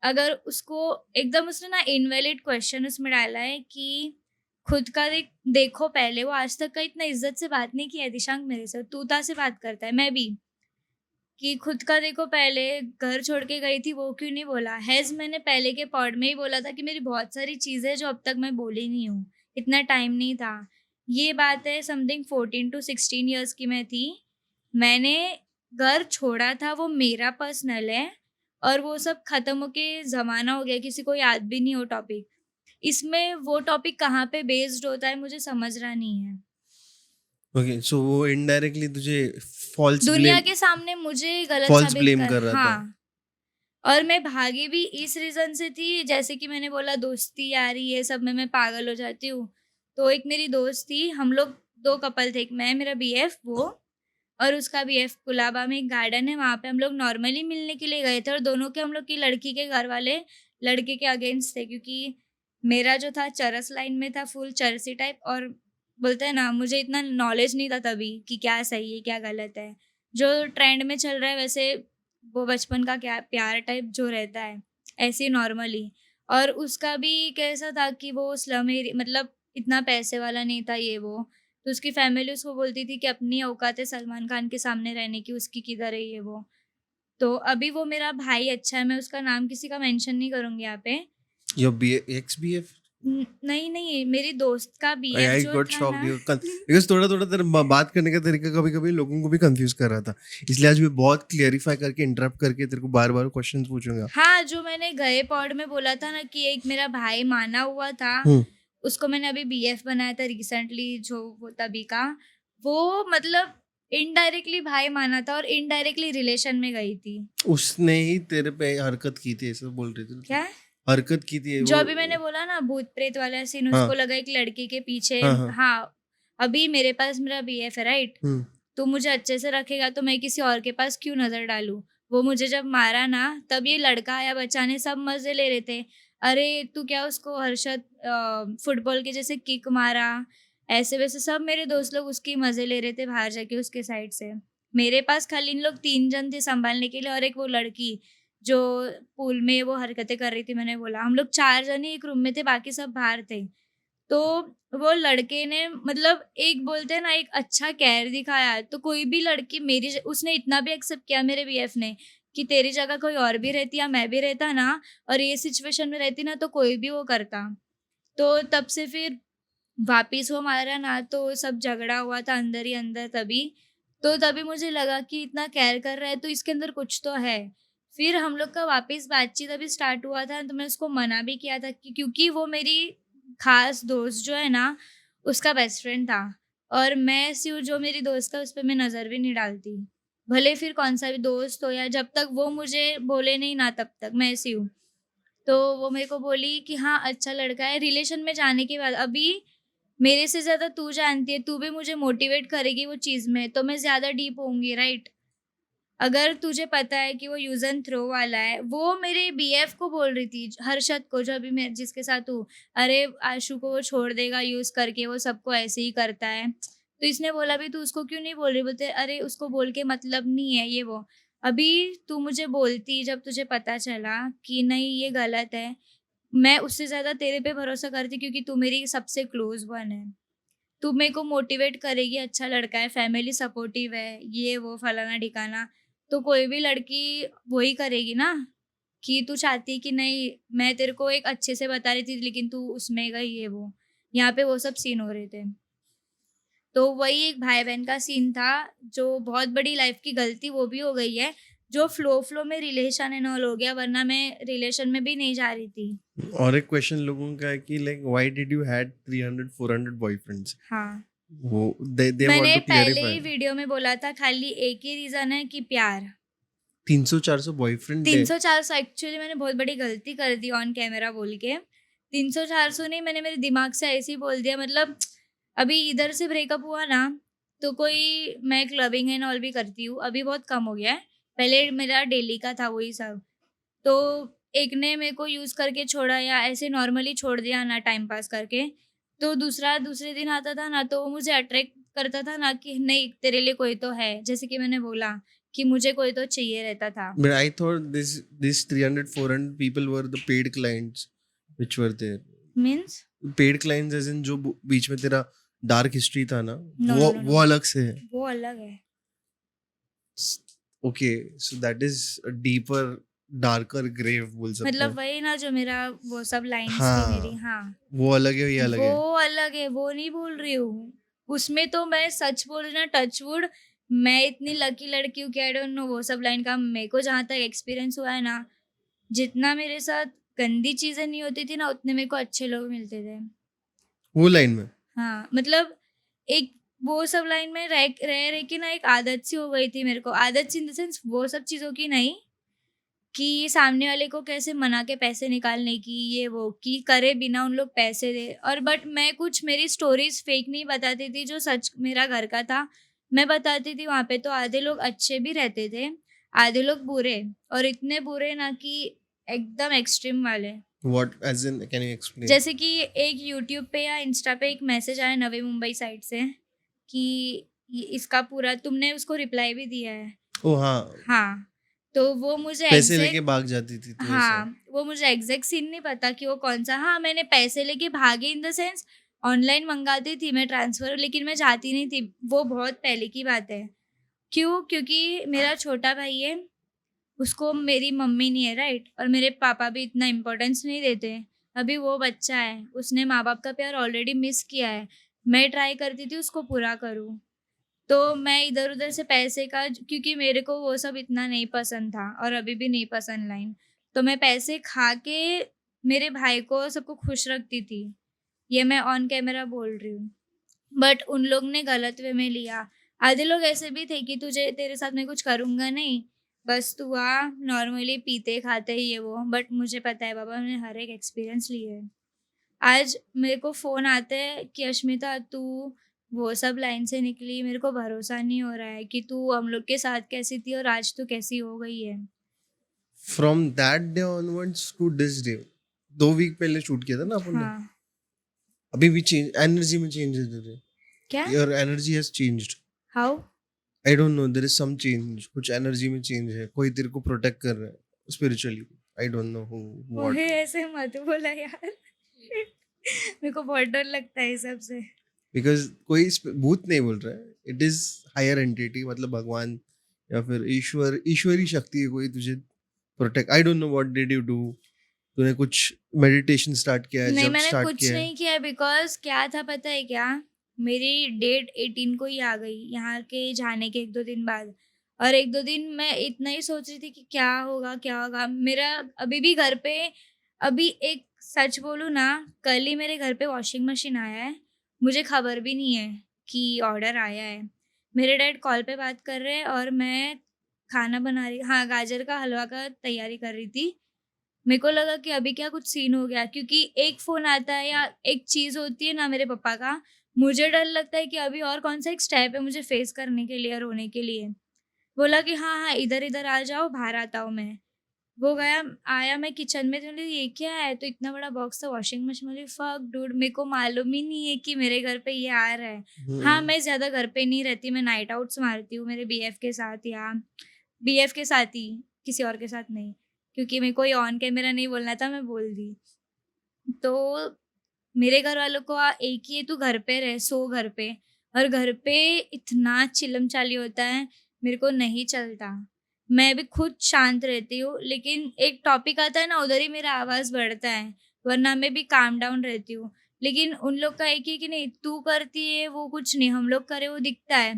अगर उसको एकदम, उसने ना इनवैलिड क्वेश्चन उसमें डाला है कि खुद का देखो पहले। वो आज तक का इतना इज़्ज़त से बात नहीं किया है दिशांक मेरे से, तूता से बात करता है, मैं भी। कि खुद का देखो पहले, घर छोड़ के गई थी वो क्यों नहीं बोला? मैंने पहले के पॉड में ही बोला था कि मेरी बहुत सारी चीज़ें हैं जो अब तक मैं बोली नहीं हूँ, इतना टाइम नहीं था। ये बात है समथिंग 14 टू 16 इयर्स की मैं थी। मैंने घर छोड़ा था, वो मेरा पर्सनल है, और वो सब खत्म होके ज़माना हो गया, किसी को याद भी नहीं हो टॉपिक। इसमें वो टॉपिक कहाँ पे बेस्ड होता है मुझे समझ रहा नहीं है। ओके, सो वो इनडायरेक्टली तुझे फॉल्स दुनिया ब्लेम के सामने मुझे गलत फॉल्स साबित ब्लेम कर, कर रहा था? हाँ। और मैं भागी भी इस रीज़न से थी, जैसे कि मैंने बोला दोस्ती यारी ये सब में मैं पागल हो जाती हूँ। तो एक मेरी दोस्त थी, हम लोग 2 कपल थे, एक मैं, मेरा बीएफ वो, और उसका बीएफ। कुलाबा में एक गार्डन है, वहाँ पे हम लोग नॉर्मली मिलने के लिए गए थे, और दोनों के, हम लोग की लड़की के घर वाले लड़के के अगेंस्ट थे, क्योंकि मेरा जो था चरस लाइन में था, फुल चरसी टाइप। और बोलते हैं ना, मुझे इतना नॉलेज नहीं था तभी कि क्या सही है क्या गलत है। जो ट्रेंड में चल रहा है वैसे वो बचपन का क्या प्यार टाइप जो रहता है, ऐसे नॉर्मली। और उसका भी कैसा था कि वो स्लम एरिया, मतलब इतना पैसे वाला नहीं था ये वो। तो उसकी फैमिली उसको बोलती थी कि अपनी औकात है सलमान खान के सामने रहने की, उसकी किधर है ये वो। तो अभी वो मेरा भाई अच्छा है, मैं उसका नाम किसी का मेंशन नहीं करूँगी यहाँ पे। Your B X B F? नहीं, नहीं, मेरी दोस्त का बीएफ आई जो गॉट था शॉक्ड ना। यू बिकॉज थोड़ा थोड़ा तेरा बात करने का तरीका कभी कभी लोगों को भी कंफ्यूज कर रहा था, इसलिए आज मैं बहुत क्लियरिफाई करके इंटरप्ट करके तेरे को बार बार क्वेश्चंस पूछूंगा। हाँ, जो मैंने गए पॉड में बोला था ना कि एक मेरा भाई माना हुआ था, हम्म। उसको मैंने अभी बीएफ बनाया था रिसेंटली, जो वो तभी का। वो मतलब इनडायरेक्टली भाई माना था और इनडायरेक्टली रिलेशन में गई थी। उसने ही तेरे पे हरकत की थी ऐसा बोल रही थी ना तू? क्या? हरकत की थी जो वो? अभी मैंने बोला ना भूत प्रेत वाला सीन, उसको हाँ लगा एक लड़की के पीछे। हाँ हाँ। हाँ, अभी मेरे पास मेरा बीएफ है, राइट? हम्म। तू मुझे अच्छे से रखेगा तो मैं किसी और के पास क्यों नज़र डालूँ? वो मुझे जब मारा ना, तब ये लड़का आया बचाने, सब मज़े ले रहे थे। अरे! तू क्या उसको हर्षद फुटबॉल के जैसे किक मारा, ऐसे-वैसे सब मेरे दोस्त लोग उसके मज़े ले रहे थे बाहर जाके उसके साइड से। मेरे पास खाली इन लोग 3 जन थे सँभालने के लिए और एक वो लड़की, जो पूल में वो हरकतें कर रही थी मैंने बोला। हम लोग 4 जन ही एक रूम में थे, बाकी सब बाहर थे। तो वो लड़के ने मतलब एक बोलते हैं ना एक अच्छा केयर दिखाया, तो कोई भी लड़की मेरी उसने इतना भी एक्सेप्ट किया मेरे बीएफ ने कि तेरी जगह कोई और भी रहती या मैं भी रहता ना और ये सिचुएशन में रहती ना, तो कोई भी वो करता। तो तब से फिर वापिस वो मारा ना, तो सब झगड़ा हुआ था अंदर ही अंदर तभी। तो तभी मुझे लगा कि इतना केयर कर रहा है तो इसके अंदर कुछ तो है। फिर हम लोग का वापस बातचीत अभी स्टार्ट हुआ था, तो मैं उसको मना भी किया था कि क्योंकि वो मेरी खास दोस्त जो है ना, उसका बेस्ट फ्रेंड था। और मैं ऐसी हूँ जो मेरी दोस्त है उस पे मैं नज़र भी नहीं डालती। भले फिर कौन-सा भी दोस्त हो या जब तक वो मुझे बोले नहीं ना तब तक, मैं ऐसी हूँ। तो वो मेरे को बोली कि हाँ, अच्छा लड़का है। रिलेशन में जाने के बाद अभी मेरे से ज़्यादा तू जानती है, तू भी मुझे मोटिवेट करेगी वो चीज़ में, तो मैं ज़्यादा डीप होऊँगी, राइट? अगर तुझे पता है कि वो यूज़ एंड थ्रो वाला है, वो मेरे बीएफ को बोल रही थी, हर्षद को, जो अभी मैं जिसके साथ हूँ, "अरे! आशु को वो छोड़ देगा यूज़ करके, वो सबको ऐसे ही करता है।" तो इसने बोला भी, "तू उसको क्यों नहीं बोल रही?" बोलते, "अरे! उसको बोल के मतलब नहीं है, ये वो।" अभी तू मुझे बोलती जब तुझे पता चला कि नहीं ये गलत है, मैं उससे ज़्यादा तेरे पे भरोसा करती क्योंकि तू मेरी सबसे क्लोज़ वन है। तू मेरे को मोटिवेट करेगी, अच्छा लड़का है, फैमिली सपोर्टिव है, ये वो फलाना-ढिकाना। तो कोई भी लड़की वही करेगी ना, कि तू चाहती है कि नहीं मैं तेरे को एक अच्छे से बता रही थी लेकिन तू उसमें गई ये वो। यहाँ पे वो सब सीन हो रहे थे। तो वही एक भाई-बहन का सीन था, जो बहुत बड़ी लाइफ़ की गलती वो भी हो गई है, जो फ्लो में रिलेशन एंड ऑल हो गया, वरना मैं रिलेशन में भी नहीं जा रही थी। और एक क्वेश्चन लोगों का है कि like why did you had 300 400 boyfriends? हाँ। वो दे वांट मैंने टू पहले ही क्लेरिफाई। वीडियो में बोला था, खाली एक ही रीज़न है कि प्यार। 300 400 बॉयफ्रेंड है? 300-400 एक्चुअली मैंने बहुत बड़ी गलती कर दी ऑन कैमरा बोल के। 300-400 नहीं, मैंने मेरे दिमाग से ऐसे ही बोल दिया, मतलब अभी इधर से ब्रेकअप हुआ ना, तो कोई मैं क्लबिंग एंड ऑल भी करती हूँ, अभी बहुत कम हो गया है। पहले मेरा डेली का था वही सब। तो एक ने मेरे को यूज़ करके छोड़ा या ऐसे नॉर्मली छोड़ दिया ना टाइम पास करके, तो दूसरा दूसरे दिन आता था ना, तो वो मुझे अट्रैक्ट करता था ना कि नहीं तेरे लिए कोई तो है। जैसे कि मैंने बोला कि मुझे कोई तो चाहिए रहता था। But I thought this 300 400 people were the paid clients which were there. Means? Paid clients as in जो बीच में तेरा डार्क हिस्ट्री था ना, नो, नो, वो नो, वो नो। अलग से है। वो अलग है। Okay, so that is deeper darker grave बोल सकते मतलब हैं। वही ना जो मेरा वो सब लाइन्स थी मेरी, हाँ, हाँ। वो अलग है, ये अलग वो है। अलग है, वो नहीं बोल रही हूँ। उसमें तो मैं सच बोल रही हूँ ना, टच वुड, मैं इतनी लकी लड़की हूँ कि आई डोंट नो वो सब लाइन का मेरे को जहाँ तक एक्सपीरियंस हुआ है ना, जितना मेरे साथ गंदी चीज़ें नहीं होती थी ना, उतने मेरे को अच्छे लोग मिलते थे। वो लाइन में हाँ, मतलब एक वो सब लाइन में रह के ना एक आदत सी हो गई थी मेरे को। आदत सी इन द सेंस वो सब चीज़ों की नहीं, कि सामने वाले को कैसे मना के पैसे निकालने की, ये वो, कि करे बिना उन लोग पैसे दे। और बट मैं कुछ मेरी स्टोरीज़ फेक नहीं बताती थी, जो सच मेरा घर का था, मैं बताती थी वहाँ पे। तो आधे लोग अच्छे भी रहते थे, आधे लोग बुरे, और इतने बुरे ना कि एकदम एक्सट्रीम वाले। What as in can you explain? जैसे कि एक यूट्यूब पे या इंस्टा पे एक मैसेज आया नवी मुंबई साइड से कि इसका पूरा तुमने उसको रिप्लाई भी दिया है। ओ हाँ, हाँ, तो वो मुझे पैसे लेके एग्जैक्ट, भाग जाती थी तो ऐसा। हाँ, वो मुझे एग्जैक्ट सीन नहीं पता कि वो कौन सा, हाँ मैंने पैसे लेके भागी इन द सेंस ऑनलाइन मंगाती थी मैं ट्रांसफर, लेकिन मैं जाती नहीं थी, वो बहुत पहले की बात है। क्यों? क्योंकि मेरा छोटा भाई है, उसको मेरी मम्मी नहीं है, राइट, और मेरे पापा भी इतना इम्पोर्टेंस नहीं देते। अभी वो बच्चा है, उसने माँ बाप का प्यार ऑलरेडी मिस किया है। मैं ट्राई करती थी उसको पूरा करूँ, तो मैं इधर उधर से पैसे का, क्योंकि मेरे को वो सब इतना नहीं पसंद था और अभी भी नहीं पसंद लाइन, तो मैं पैसे खा के मेरे भाई को सबको खुश रखती थी। ये मैं ऑन कैमरा बोल रही हूँ, बट उन लोग ने गलत वे में लिया। आधे लोग ऐसे भी थे कि तुझे, तेरे साथ मैं कुछ करूँगा नहीं, बस तू आ, नॉर्मली पीते खाते ये वो, बट मुझे पता है बाबा, मैंने हर एक एक्सपीरियंस लिए है। आज मेरे को फ़ोन आते हैं कि अश्मिता तू वो सब लाइन से निकली, मेरे को भरोसा नहीं हो रहा है कि तू हम लोग के साथ कैसी थी और आज तू कैसी हो गई है। From that day onwards to this day, 2 week पहले शूट किया था ना अपन ने, हाँ, अभी भी चेंज एनर्जी में चेंज है तेरे, क्या? Your energy has changed. How? I don't know, there is some change, कुछ एनर्जी में चेंज है, कोई तेरे को प्रोटेक्ट कर रहा है spiritually. I don't know who ओहे, व्हाट। ऐसे मत बोला यार। मेरे को बहुत डर लगता है इस सब से। बिकॉज कोई भूत नहीं बोल रहा है, इट इज हायर एंटिटी, मतलब भगवान या फिर ईश्वरी शक्ति है कोई तुझे protect. I don't know what did you do, तूने कुछ मेडिटेशन स्टार्ट किया है, नहीं, जब मैंने स्टार्ट कुछ किया है? नहीं किया, बिकॉज़ क्या था पता है क्या? मेरी डेट 18 को ही आ गई, यहाँ के जाने के 1-2 दिन बाद, और 1-2 दिन मैं इतना ही सोच रही थी कि क्या होगा, क्या होगा? मेरा अभी भी घर पे, अभी एक सच बोलूँ ना, कल ही मेरे घर पे वॉशिंग मशीन आया है, मुझे खबर भी नहीं है कि ऑर्डर आया है। मेरे डैड कॉल पे बात कर रहे हैं और मैं खाना बना रही, हाँ, गाजर का हलवा का तैयारी कर रही थी। मेरे को लगा कि अभी क्या कुछ सीन हो गया, क्योंकि एक फ़ोन आता है या एक चीज़ होती है ना मेरे पापा का, मुझे डर लगता है कि अभी और कौन-सा एक स्टेप है मुझे फेस करने के लिए और होने के लिए। बोला कि हाँ, हाँ, इधर-इधर आ जाओ, बाहर आता हूँ मैं। वो गया, आया, मैं किचन में, तो बोली ये क्या है? तो इतना बड़ा बॉक्स था वॉशिंग मशीन, बोली फक डूड, मेरे को मालूम ही नहीं है कि मेरे घर पे ये आ रहा है। हाँ, हम्म। मैं ज़्यादा घर पे नहीं रहती, मैं नाइट आउट्स मारती हूँ मेरे बीएफ के साथ, या बीएफ के साथ ही, किसी और के साथ नहीं। क्योंकि मेरे को ये ऑन कैमरा नहीं बोलना था, मैं बोल दी। तो मेरे घरवालों को एक ही है, तू घर पे रह, सो घर पे, और घर पे इतना चिल्लम-चाली होता है, मेरे को नहीं चलता। मैं भी खुद शांत रहती हूँ, लेकिन एक टॉपिक आता है ना, उधर ही मेरा आवाज़ बढ़ता है, वरना मैं भी काम डाउन रहती हूँ। लेकिन उन लोग का एक ही है कि नहीं, तू करती है वो कुछ नहीं, हम लोग करे वो दिखता है।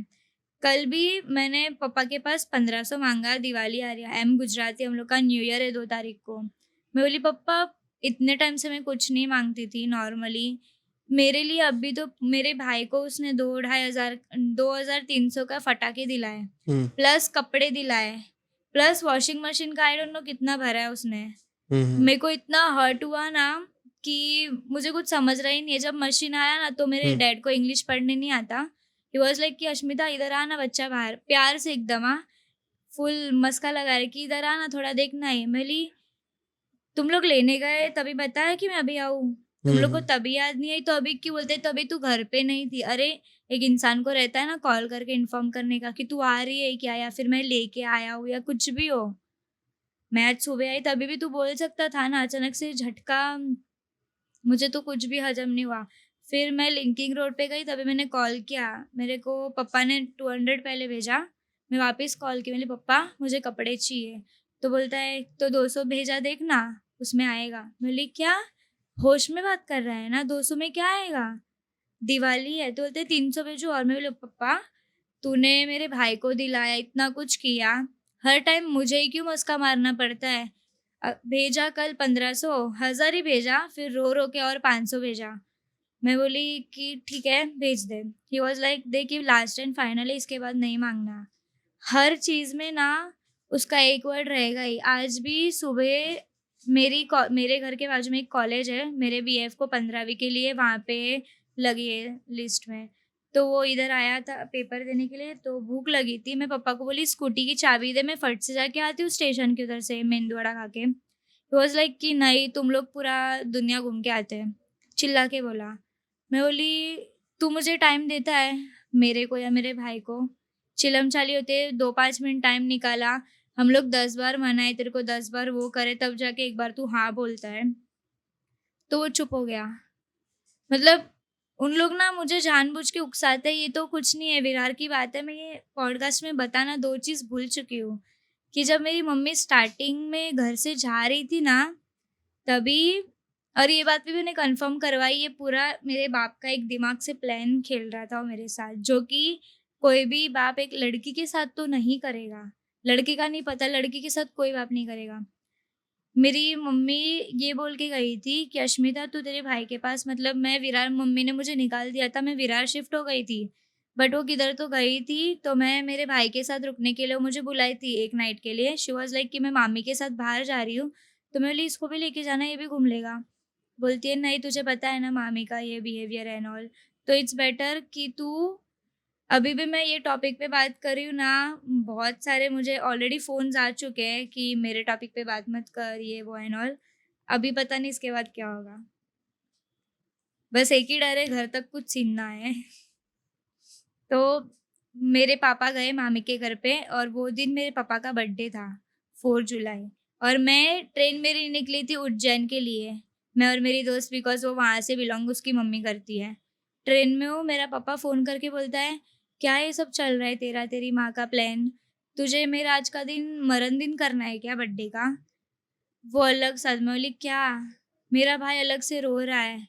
कल भी मैंने पापा के पास 1500 माँगा, दिवाली आ रही है, आई एम गुजराती, हम लोग का न्यू ईयर है 2 तारीख को। मैं बोली पापा, इतने टाइम से मैं कुछ नहीं माँगती थी नॉर्मली, मेरे लिए अभी तो मेरे भाई को उसने 2 ढाई हज़ार 2300 का पटाखे दिलाए, हम्म। प्लस कपड़े दिलाए, प्लस वॉशिंग मशीन का आई डोंट नो कितना भरा है उसने। हम्म। मेरे को इतना हर्ट हुआ ना कि मुझे कुछ समझ रहा ही नहीं है। जब मशीन आया ना, तो मेरे हम्म। डैड को इंग्लिश पढ़ने नहीं आता। ही वाज़ लाइक कि अश्मिता इधर आ ना बच्चा बाहर, प्यार से एकदम, हाँ, फुल मस्का लगा रहे कि इधर आ ना, थोड़ा देखना है। मैं बोली तुम लोग लेने गए तभी बताया कि मैं अभी आऊँ? तुम लोग को हम्म। तभी याद नहीं आई तो अभी क्यों बोलते तभी तू घर पे नहीं थी? अरे! एक इंसान को रहता है ना कॉल करके इन्फॉर्म करने का कि तू आ रही है क्या, या फिर मैं लेके आया हूँ या कुछ भी हो। मैं आज सुबह आई तभी भी तू बोल सकता था ना, अचानक से झटका, मुझे तो कुछ भी हज़म नहीं हुआ। फिर मैं लिंकिंग रोड पे गई, तभी मैंने कॉल किया। मेरे को पापा ने 200 पहले भेजा। मैं वापस कॉल की, मैंने पापा मुझे कपड़े चाहिए। तो बोलता है तो 200 भेजा देखना, उसमें आएगा। मैं बोली क्या? होश में बात कर रहा है ना, 200 में क्या आएगा? दिवाली है। तो बोलते हैं 300 भेजो, और मैं बोली पापा तूने मेरे भाई को दिलाया, इतना कुछ किया, हर टाइम मुझे ही क्यों मस्का मारना पड़ता है? भेजा कल 1500, 1000 ही भेजा, फिर रो-रो के और 500 भेजा। मैं बोली कि ठीक है भेज दे। ही वाज़ लाइक देख ये लास्ट एंड फाइनल है, इसके बाद नहीं माँगना। हर चीज़ में ना उसका एक वर्ड रहेगा ही। आज भी सुबह मेरे घर के बाजू में एक कॉलेज है, मेरे बीएफ को 15वीं के लिए वहाँ पे लगी है लिस्ट में। तो वो इधर आया था पेपर देने के लिए, तो भूख लगी थी। मैं पापा को बोली स्कूटी की चाबी दे, मैं फट से जाके आती हूँ स्टेशन के उधर से मेंदू वड़ा खा के। वाज लाइक कि नहीं तुम लोग पूरा दुनिया घूम के आते हैं, चिल्ला के बोला। मैं बोली तू मुझे टाइम देता है मेरे को या मेरे भाई को? चिलम चाली होते 2-5 मिनट टाइम निकाला, हम लोग 10 बार मनाए तेरे को, 10 बार वो करे, तब जाके एक बार तू हाँ बोलता है। तो वो चुप हो गया। मतलब उन लोग ना मुझे जानबूझ के उकसाते हैं, ये तो कुछ नहीं है, विरार की बात है। मैं ये पॉडकास्ट में बताना 2 चीज़ भूल चुकी हूँ कि जब मेरी मम्मी स्टार्टिंग में घर से जा रही थी ना, तभी, और ये बात भी मैंने कन्फर्म करवाई, ये पूरा मेरे बाप का एक दिमाग से प्लान खेल रहा था वो मेरे साथ, जो कि कोई भी बाप एक लड़की के साथ तो नहीं करेगा। लड़के का नहीं पता, लड़की के साथ कोई बाप नहीं करेगा। मेरी मम्मी ये बोल के गई थी कि अश्मिता तू तेरे भाई के पास, मतलब मैं विरार, मम्मी ने मुझे निकाल दिया था, मैं विरार शिफ्ट हो गई थी। बट वो किधर तो गई थी, तो मैं मेरे भाई के साथ रुकने के लिए, वो मुझे बुलाई थी एक नाइट के लिए। शी वाज़ लाइक कि मैं मामी के साथ बाहर जा रही हूँ, तो मैं बोली इसको भी लेके जाना, ये भी घूम लेगा। बोलती है नहीं तुझे पता है ना मामी का ये बिहेवियर एंड ऑल, तो इट्स बेटर कि तू, अभी भी मैं ये टॉपिक पे बात कर रही हूँ ना, बहुत सारे मुझे ऑलरेडी फ़ोन्स आ चुके हैं कि मेरे टॉपिक पे बात मत कर, ये वो एंड ऑल। अभी पता नहीं इसके बाद क्या होगा। बस एक ही डर है, घर तक कुछ सीन ना आए। तो मेरे पापा गए मामी के घर पे, और वो दिन मेरे पापा का बर्थडे था, 4 जुलाई, और मैं ट्रेन मेरी निकली थी उज्जैन के लिए, मैं और मेरी दोस्त, बिकॉज़ वो वहाँ से बिलॉन्ग उसकी मम्मी करती है। ट्रेन में हूँ, मेरा पापा फ़ोन करके बोलता है, "क्या ये सब चल रहा है तेरा, तेरी माँ का प्लान? तुझे मेरा आज का दिन मरण दिन करना है क्या बर्थडे का?" वो अलग सदमे, बोली, "क्या?" मेरा भाई अलग से रो रहा है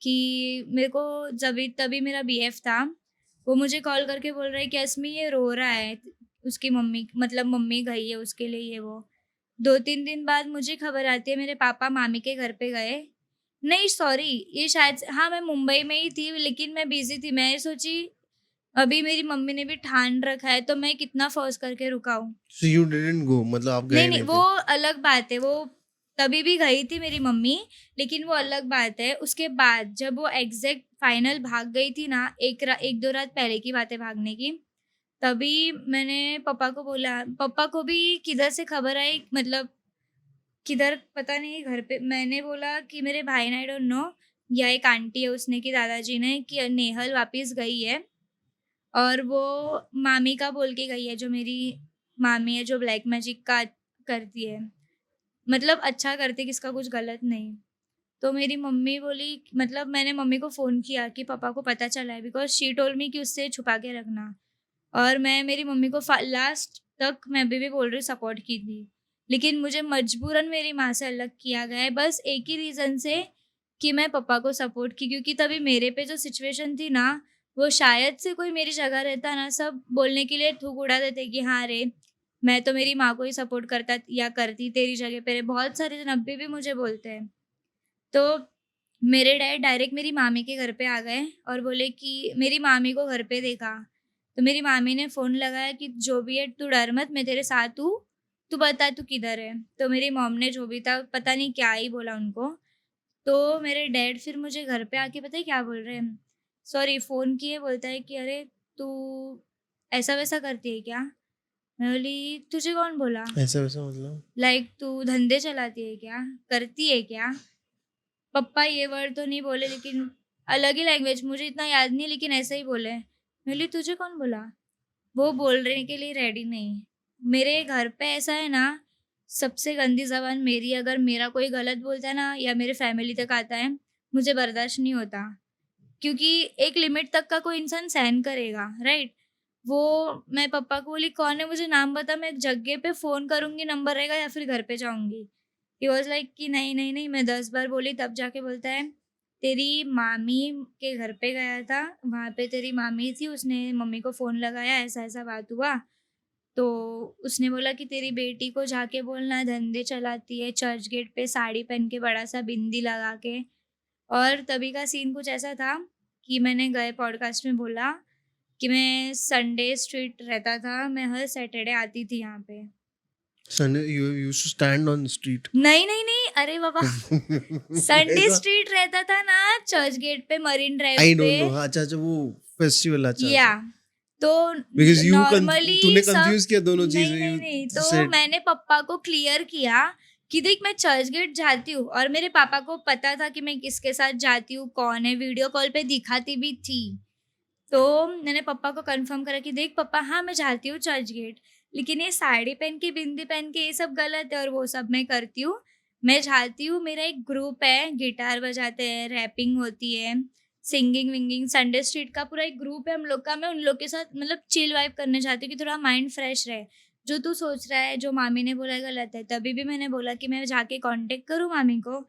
कि मेरे को, जभी तभी मेरा बीएफ था, वो मुझे कॉल करके बोल रहा है कि अस्मी ये रो रहा है, उसकी मम्मी, मतलब मम्मी गई है उसके लिए, ये वो। 2-3 दिन बाद मुझे खबर आती है मेरे पापा मामी के घर पे गए। नहीं सॉरी, ये शायद से, हाँ, मैं मुंबई में ही थी लेकिन मैं बिज़ी थी। मैं सोची अभी मेरी मम्मी ने भी ठान रखा है तो मैं कितना फ़ोर्स करके रुकाऊँ। सो यू डिडंट गो, मतलब आप नहीं, गए नहीं, नहीं वो थे? अलग बात है, वो तभी भी गई थी मेरी मम्मी, लेकिन वो अलग बात है। उसके बाद जब वो एग्ज़ैक्ट फाइनल भाग गई थी ना, 1-2 रात पहले की बात है भागने की, तभी मैंने पापा को बोला, पापा को भी किधर से खबर आई, मतलब किधर पता नहीं, घर पे मैंने बोला कि मेरे भाई ने, आई डोंट नो, या एक आंटी है उसने कि दादाजी ने, कि नेहल वापस गई है, और वो मामी का बोल के गई है, जो मेरी मामी है जो ब्लैक मैजिक का करती है, मतलब अच्छा करती है, किसका कुछ गलत नहीं। तो मेरी मम्मी बोली, मतलब मैंने मम्मी को फ़ोन किया कि पापा को पता चला है, बिकॉज़ शी टोल्ड मी कि उससे छुपा के रखना। और मैं मेरी मम्मी को लास्ट तक मैं अभी भी बोल रही हूँ सपोर्ट की थी। लेकिन मुझे मजबूरन मेरी माँ से अलग किया गया है, बस एक ही रीज़न से कि मैं पापा को सपोर्ट की, क्योंकि तभी मेरे पे जो सिचुएशन थी ना, वो शायद से कोई मेरी जगह रहता ना, सब बोलने के लिए थूक उड़ा देते कि हाँ रे, मैं तो मेरी माँ को ही सपोर्ट करता या करती तेरी जगह पे रे। बहुत सारे जन अभी भी मुझे बोलते हैं। तो मेरे डैड डायरेक्ट मेरी मामी के घर पे आ गए और बोले कि मेरी मामी को घर पे देखा। तो मेरी मामी ने फ़ोन लगाया कि जो भी है तू डर मत, मैं तेरे साथ हूँ, तू बता तू किधर है? तो मेरी मॉम ने जो भी था पता नहीं क्या ही बोला उनको। तो मेरे डैड फिर मुझे घर पे आके पता है क्या बोल रहे हैं? सॉरी फ़ोन किए, बोलता है कि अरे तू ऐसा-वैसा करती है क्या? मैं बोली तुझे कौन बोला? ऐसा वैसा मतलब? लाइक तू धंधे चलाती है क्या? करती है क्या? पप्पा ये वर्ड तो नहीं बोले, लेकिन अलग ही लैंग्वेज, मुझे इतना याद नहीं, लेकिन ऐसे ही बोले। मैं बोली तुझे कौन बोला? वो बोलने के लिए रेडी नहीं। मेरे घर पे ऐसा है ना, सबसे गंदी ज़बान मेरी, अगर मेरा कोई गलत बोलता है ना या मेरे फैमिली तक आता है, मुझे बर्दाश्त नहीं होता। क्योंकि एक लिमिट तक का कोई इंसान सहन करेगा, राइट? वो मैं पापा को बोली कौन है मुझे नाम बता, मैं एक जगह पे फ़ोन करूँगी, नंबर रहेगा, या फिर घर पे जाऊँगी। ही वाज़ लाइक कि नहीं, नहीं, नहीं, मैं 10 बार बोली तब जाके बोलता है, तेरी मामी के घर पे गया था, वहाँ पे तेरी मामी थी, उसने मम्मी को फ़ोन लगाया, ऐसा-ऐसा बात हुआ। तो उसने बोला कि तेरी बेटी को जाके बोलना धंधे चलाती है, चर्च गेट पे साड़ी पहन के बड़ा-सा बिंदी लगा के। और तभी का सीन कुछ ऐसा था कि मैंने गए पॉडकास्ट में बोला कि मैं संडे स्ट्रीट रहता था, मैं हर सैटरडे आती थी यहाँ पे। Sunday you used to stand on the street. नहीं, नहीं, नहीं, अरे बाबा! संडे ऐसा? स्ट्रीट रहता था ना चर्च गेट पे, मरीन ड्राइव आई पे। Don't know. अच्छा अच्छा, वो फेस्टिवल, अच्छा या अच्छा। तो बिकॉज नॉर्मली तूने सब, कंफ्यूज किया दोनों नहीं, चीजें, नहीं, यू नहीं, तो सेड। मैंने पापा को क्लियर किया कि देख मैं चर्च गेट जाती हूँ और मेरे पापा को पता था कि मैं किसके साथ जाती हूँ, कौन है, वीडियो कॉल पे दिखाती भी थी। तो मैंने पापा को कंफर्म करा कि देख पापा, हाँ मैं जाती हूँ चर्च गेट, लेकिन ये साड़ी पहन के, बिंदी पहन के, ये सब गलत है और वो सब मैं करती हूँ। मैं जाती हूँ, मेरा एक ग्रुप है, गिटार बजाते हैं, रैपिंग होती है, सिंगिंग विंगिंग, संडे स्ट्रीट का पूरा एक ग्रुप है हम लोग का। मैं उन लोग के साथ मतलब चिल वाइब करने जाती हूँ कि थोड़ा माइंड फ्रेश रहे। जो तू सोच रहा है, जो मामी ने बोला है गलत है। तभी भी मैंने बोला कि मैं जाके कांटेक्ट करूँ मामी को,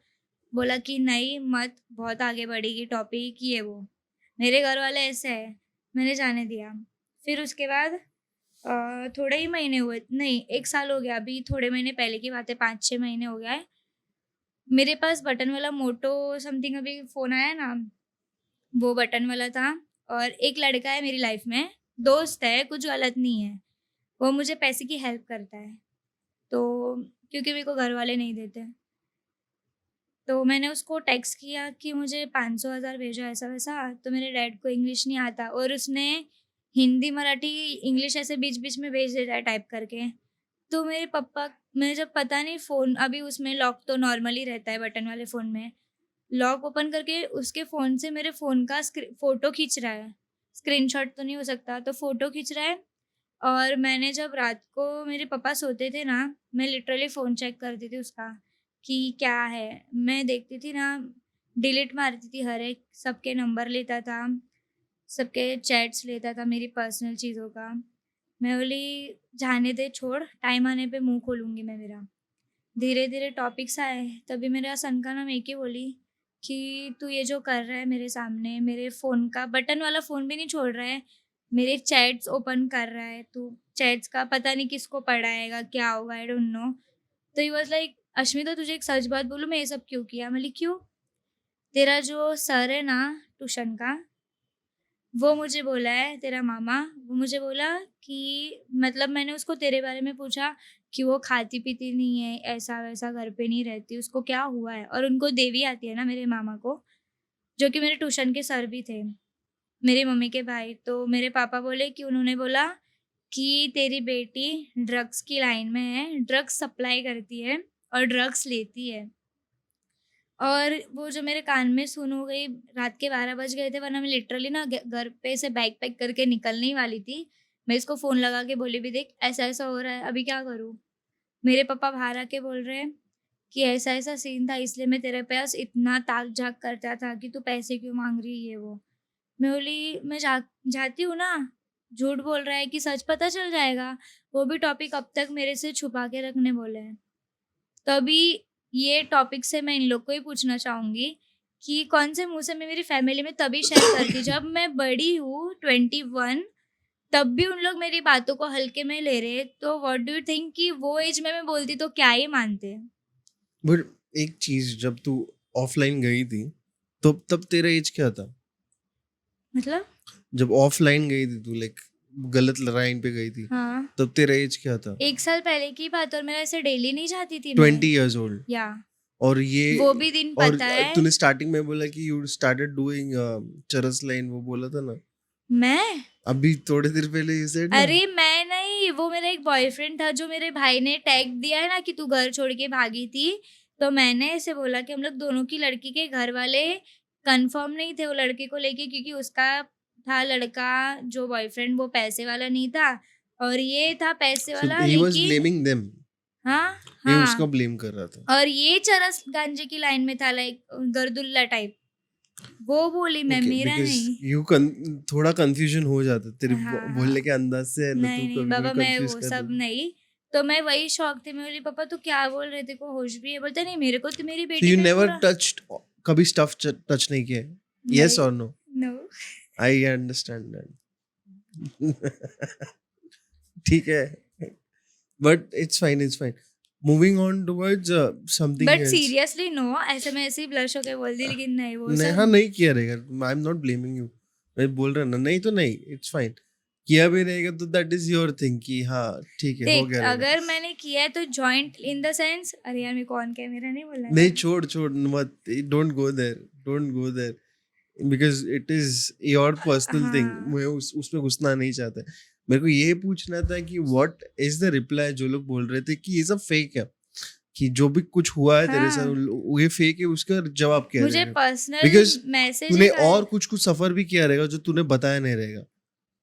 बोला कि नहीं मत, बहुत आगे बढ़ेगी टॉपिक, ये वो। मेरे घर वाले ऐसे हैं, मैंने जाने दिया। फिर उसके बाद थोड़े ही महीने हुए, नहीं 1 साल हो गया, अभी थोड़े महीने पहले की बात है, 5-6 महीने हो गया है। मेरे पास बटन वाला मोटो समथिंग अभी फ़ोन आया ना, वो बटन वाला था। और एक लड़का है मेरी लाइफ में, दोस्त है, कुछ गलत नहीं है। वो मुझे पैसे की हेल्प करता है, तो क्योंकि मेरे को घर वाले नहीं देते। तो मैंने उसको टेक्स्ट किया कि मुझे 500,000 भेजो ऐसा-वैसा, तो मेरे डैड को इंग्लिश नहीं आता और उसने हिंदी, मराठी, इंग्लिश ऐसे बीच-बीच में भेज देता है टाइप करके। तो मेरे पापा, मैं जब पता नहीं फ़ोन अभी उसमें लॉक तो नॉर्मली रहता है बटन वाले फ़ोन में। लॉक ओपन करके उसके फ़ोन से मेरे फ़ोन का फ़ोटो खींच रहा है। स्क्रीनशॉट तो नहीं हो सकता, तो फ़ोटो खींच रहा है। और मैंने जब रात को, मेरे पापा सोते थे ना, मैं लिटरली फ़ोन चेक करती थी उसका कि क्या है। मैं देखती थी ना, डिलीट मारती थी हर एक, सबके नंबर लेता था, सबके चैट्स लेता था मेरी पर्सनल चीज़ों का। मैं बोली जाने दे छोड़, टाइम आने पे मुँह खोलूँगी मैं मेरा। धीरे-धीरे टॉपिक्स आए, तभी मेरा सन का नाम एक ही बोली कि तू ये जो कर रहा है मेरे सामने, मेरे फ़ोन का बटन वाला फ़ोन भी नहीं छोड़ रहा है, मेरे चैट्स ओपन कर रहा है तू, चैट्स का पता नहीं किसको पढ़ाएगा, क्या होगा, आई डोंट नो। तो ही वाज़ लाइक, अश्मिता तुझे एक सच बात बोलूँ, मैं ये सब क्यों किया? मैं बोली क्यों? तेरा जो सर है ना ट्यूशन का, वो मुझे बोला है, तेरा मामा, वो मुझे बोला कि मतलब मैंने उसको तेरे बारे में पूछा कि वो खाती-पीती नहीं है, ऐसा-वैसा, घर पे नहीं रहती, उसको क्या हुआ है? और उनको देवी आती है ना मेरे मामा को, जो कि मेरे ट्यूशन के सर भी थे, मेरी मम्मी के भाई। तो मेरे पापा बोले कि उन्होंने बोला कि तेरी बेटी ड्रग्स की लाइन में है, ड्रग्स सप्लाई करती है और ड्रग्स लेती है। और वो जो मेरे कान में सुन हो गई, रात के 12 बज गए थे, वरना मैं लिटरली ना घर पे से बैग पैक करके निकलने ही वाली थी। मैं इसको फ़ोन लगा के बोली भी देख ऐसा-ऐसा हो रहा है, अभी क्या करूँ? मेरे पापा बाहर आके बोल रहे हैं कि ऐसा-ऐसा सीन था, इसलिए मैं तेरे पास इतना ताक-झाक करता था कि तू पैसे क्यों माँग रही है ये वो। मैं बोली मैं जाती हूँ ना, झूठ बोल रहा है कि सच पता चल जाएगा। वो भी टॉपिक अब तक मेरे से छुपा के रखने बोले हैं। तभी ये टॉपिक से मैं इन लोग को ही पूछना चाहूँगी कि कौन से मुँह से मैं मेरी फैमिली में तभी शेयर करती जब मैं बड़ी हूँ 21, तब भी उन लोग मेरी बातों को हल्के में ले रहे हैं। तो व्हाट डू यू थिंक कि वो एज में मैं बोलती तो क्या ही मानते? बट एक चीज, जब तू ऑफलाइन गई थी तो तब तेरा एज क्या था? मतलब? जब ऑफलाइन गई थी तू, लाइक गलत लाइन पे गई थी, हाँ, तब तेरा एज क्या था? 1 साल पहले की बात और मैं ऐसे डेली नहीं जाती थी 20 मैं। Years old? या और ये, वो भी दिन और पता है तूने स्टार्टिंग में बोला कि यू स्टार्टेड डूइंग चरस लाइन, वो बोला था ना मैं अभी थोड़ी देर पहले, यू सेड ना। अरे मैं नहीं, वो मेरा एक बॉयफ्रेंड था जो मेरे भाई ने टैग दिया है ना कि तू घर छोड़ के भागी थी। तो मैंने ऐसे बोला कि हम लोग दोनों की, लड़की के घर वाले कंफर्म नहीं थे वो लड़के को लेके, क्योंकि उसका था लड़का जो बॉयफ्रेंड, वो पैसे वाला नहीं था और ये था पैसे सो वाला, ही वाज लेकिन ब्लेमिंग देम, हाँ, ये उसका हाँ। ब्लेम कर रहा था। और ये चरस गांजे की लाइन में था, लाइक गर्दुल्ला टाइप। वो बोली मैं, ओके, मेरा बिकॉज़ नहीं। थोड़ा कंफ्यूजन हो जाता है तेरे हाँ। बोलने के अंदाज से, है ना, तू नहीं, नहीं कभी-कभी बाबा, मैं कंफ्यूज वो कर सब देती। नहीं। तो मैं वही शौक थी, मैं बोली पापा तू क्या बोल रहे, तेरे को होश भी है? बोलता नहीं, मेरे को तो मेरी सो बेटी यू पे नेवर पूरा टच्ड, कभी स्टफ टच नहीं किया? यस नहीं, और no? No. I understand that. ठीक है, but it's fine, it's fine. Moving on towards something but else. Seriously no, ऐसे मैं ऐसे ही ब्लश होके बोल दी, लेकिन नहीं वो नहीं, हाँ, सब। नहीं किया रहेगा, I am not blaming you. मैं बोल रहा ना, नहीं तो नहीं, इट्स फाइन। किया भी रहेगा तो दैट इज योर थिंग कि हाँ ठीक है, हो देख गया रहेगा। अगर मैंने किया है तो जॉइंट इन द सेंस, अरे यार मेरे को ऑन कैमरा नहीं बोलना नहीं, था। छोड़ छोड़ मत, don't go there, don't go there, because it is your personal thing. हाँ, मैं उसमें घुसना नहीं चाहता। मेरे को ये पूछना था कि व्हाट इज द रिप्लाई जो लोग बोल रहे थे कि ये सब फेक है, कि जो भी कुछ हुआ है तेरे हाँ। साथ वो ये फेक है, उसका जवाब क्या मुझे रहेगा? पर्सनल Because मैसेज तूने और कुछ सफर भी किया रहेगा जो तूने बताया नहीं रहेगा।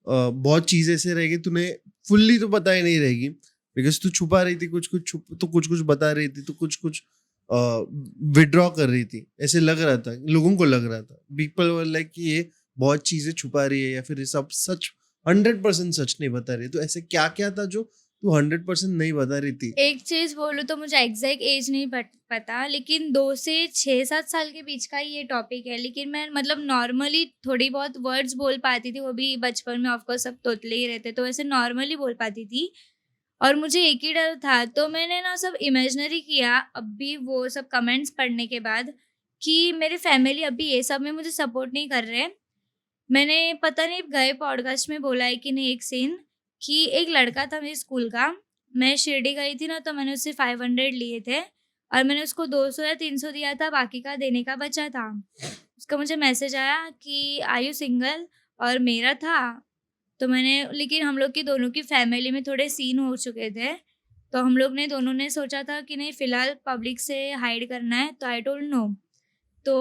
बहुत चीज ऐसे रहेगी तूने फुल्ली तो बताई नहीं रहेगी, बिकॉज तू छुपा रही थी कुछ कुछ बता रही थी, तो कुछ कुछ विड्रॉ कर रही थी, ऐसे लग रहा था, लोगों को लग रहा था, पीपल वर लाइक कि ये बहुत चीजें छुपा रही है या फिर ये सब सच 100% सच नहीं बता रही है। तो ऐसे क्या क्या था जो तू 100% नहीं बता रही थी? एक चीज बोलूँ तो मुझे एग्जैक्ट एज नहीं पता, लेकिन 2 से 6-7 साल के बीच का ही ये टॉपिक है। लेकिन मैं मतलब नॉर्मली थोड़ी बहुत वर्ड्स बोल पाती थी, वो भी बचपन में, ऑफ कोर्स सब तोतले ही रहते, तो वैसे नॉर्मली बोल पाती थी। और मुझे एक ही डर था, तो मैंने ना सब इमेजिनरी किया अब भी वो सब कमेंट्स पढ़ने के बाद, कि मेरे फैमिली अभी ये सब में मुझे सपोर्ट नहीं कर रहे। मैंने पता नहीं गए पॉडकास्ट में बोला है कि नहीं एक सीन, कि एक लड़का था मेरे स्कूल का, मैं शिरडी गई थी ना, तो मैंने उससे 500 लिए थे और मैंने उसको 200 या 300 दिया था, बाकी का देने का बचा था। उसका मुझे मैसेज आया कि आर यू सिंगल, और मेरा था। तो मैंने, लेकिन हम लोग की दोनों की फैमिली में थोड़े सीन हो चुके थे, तो हम लोग ने दोनों ने सोचा था कि नहीं फिलहाल पब्लिक से हाइड करना है, तो आई टोल्ड नो। तो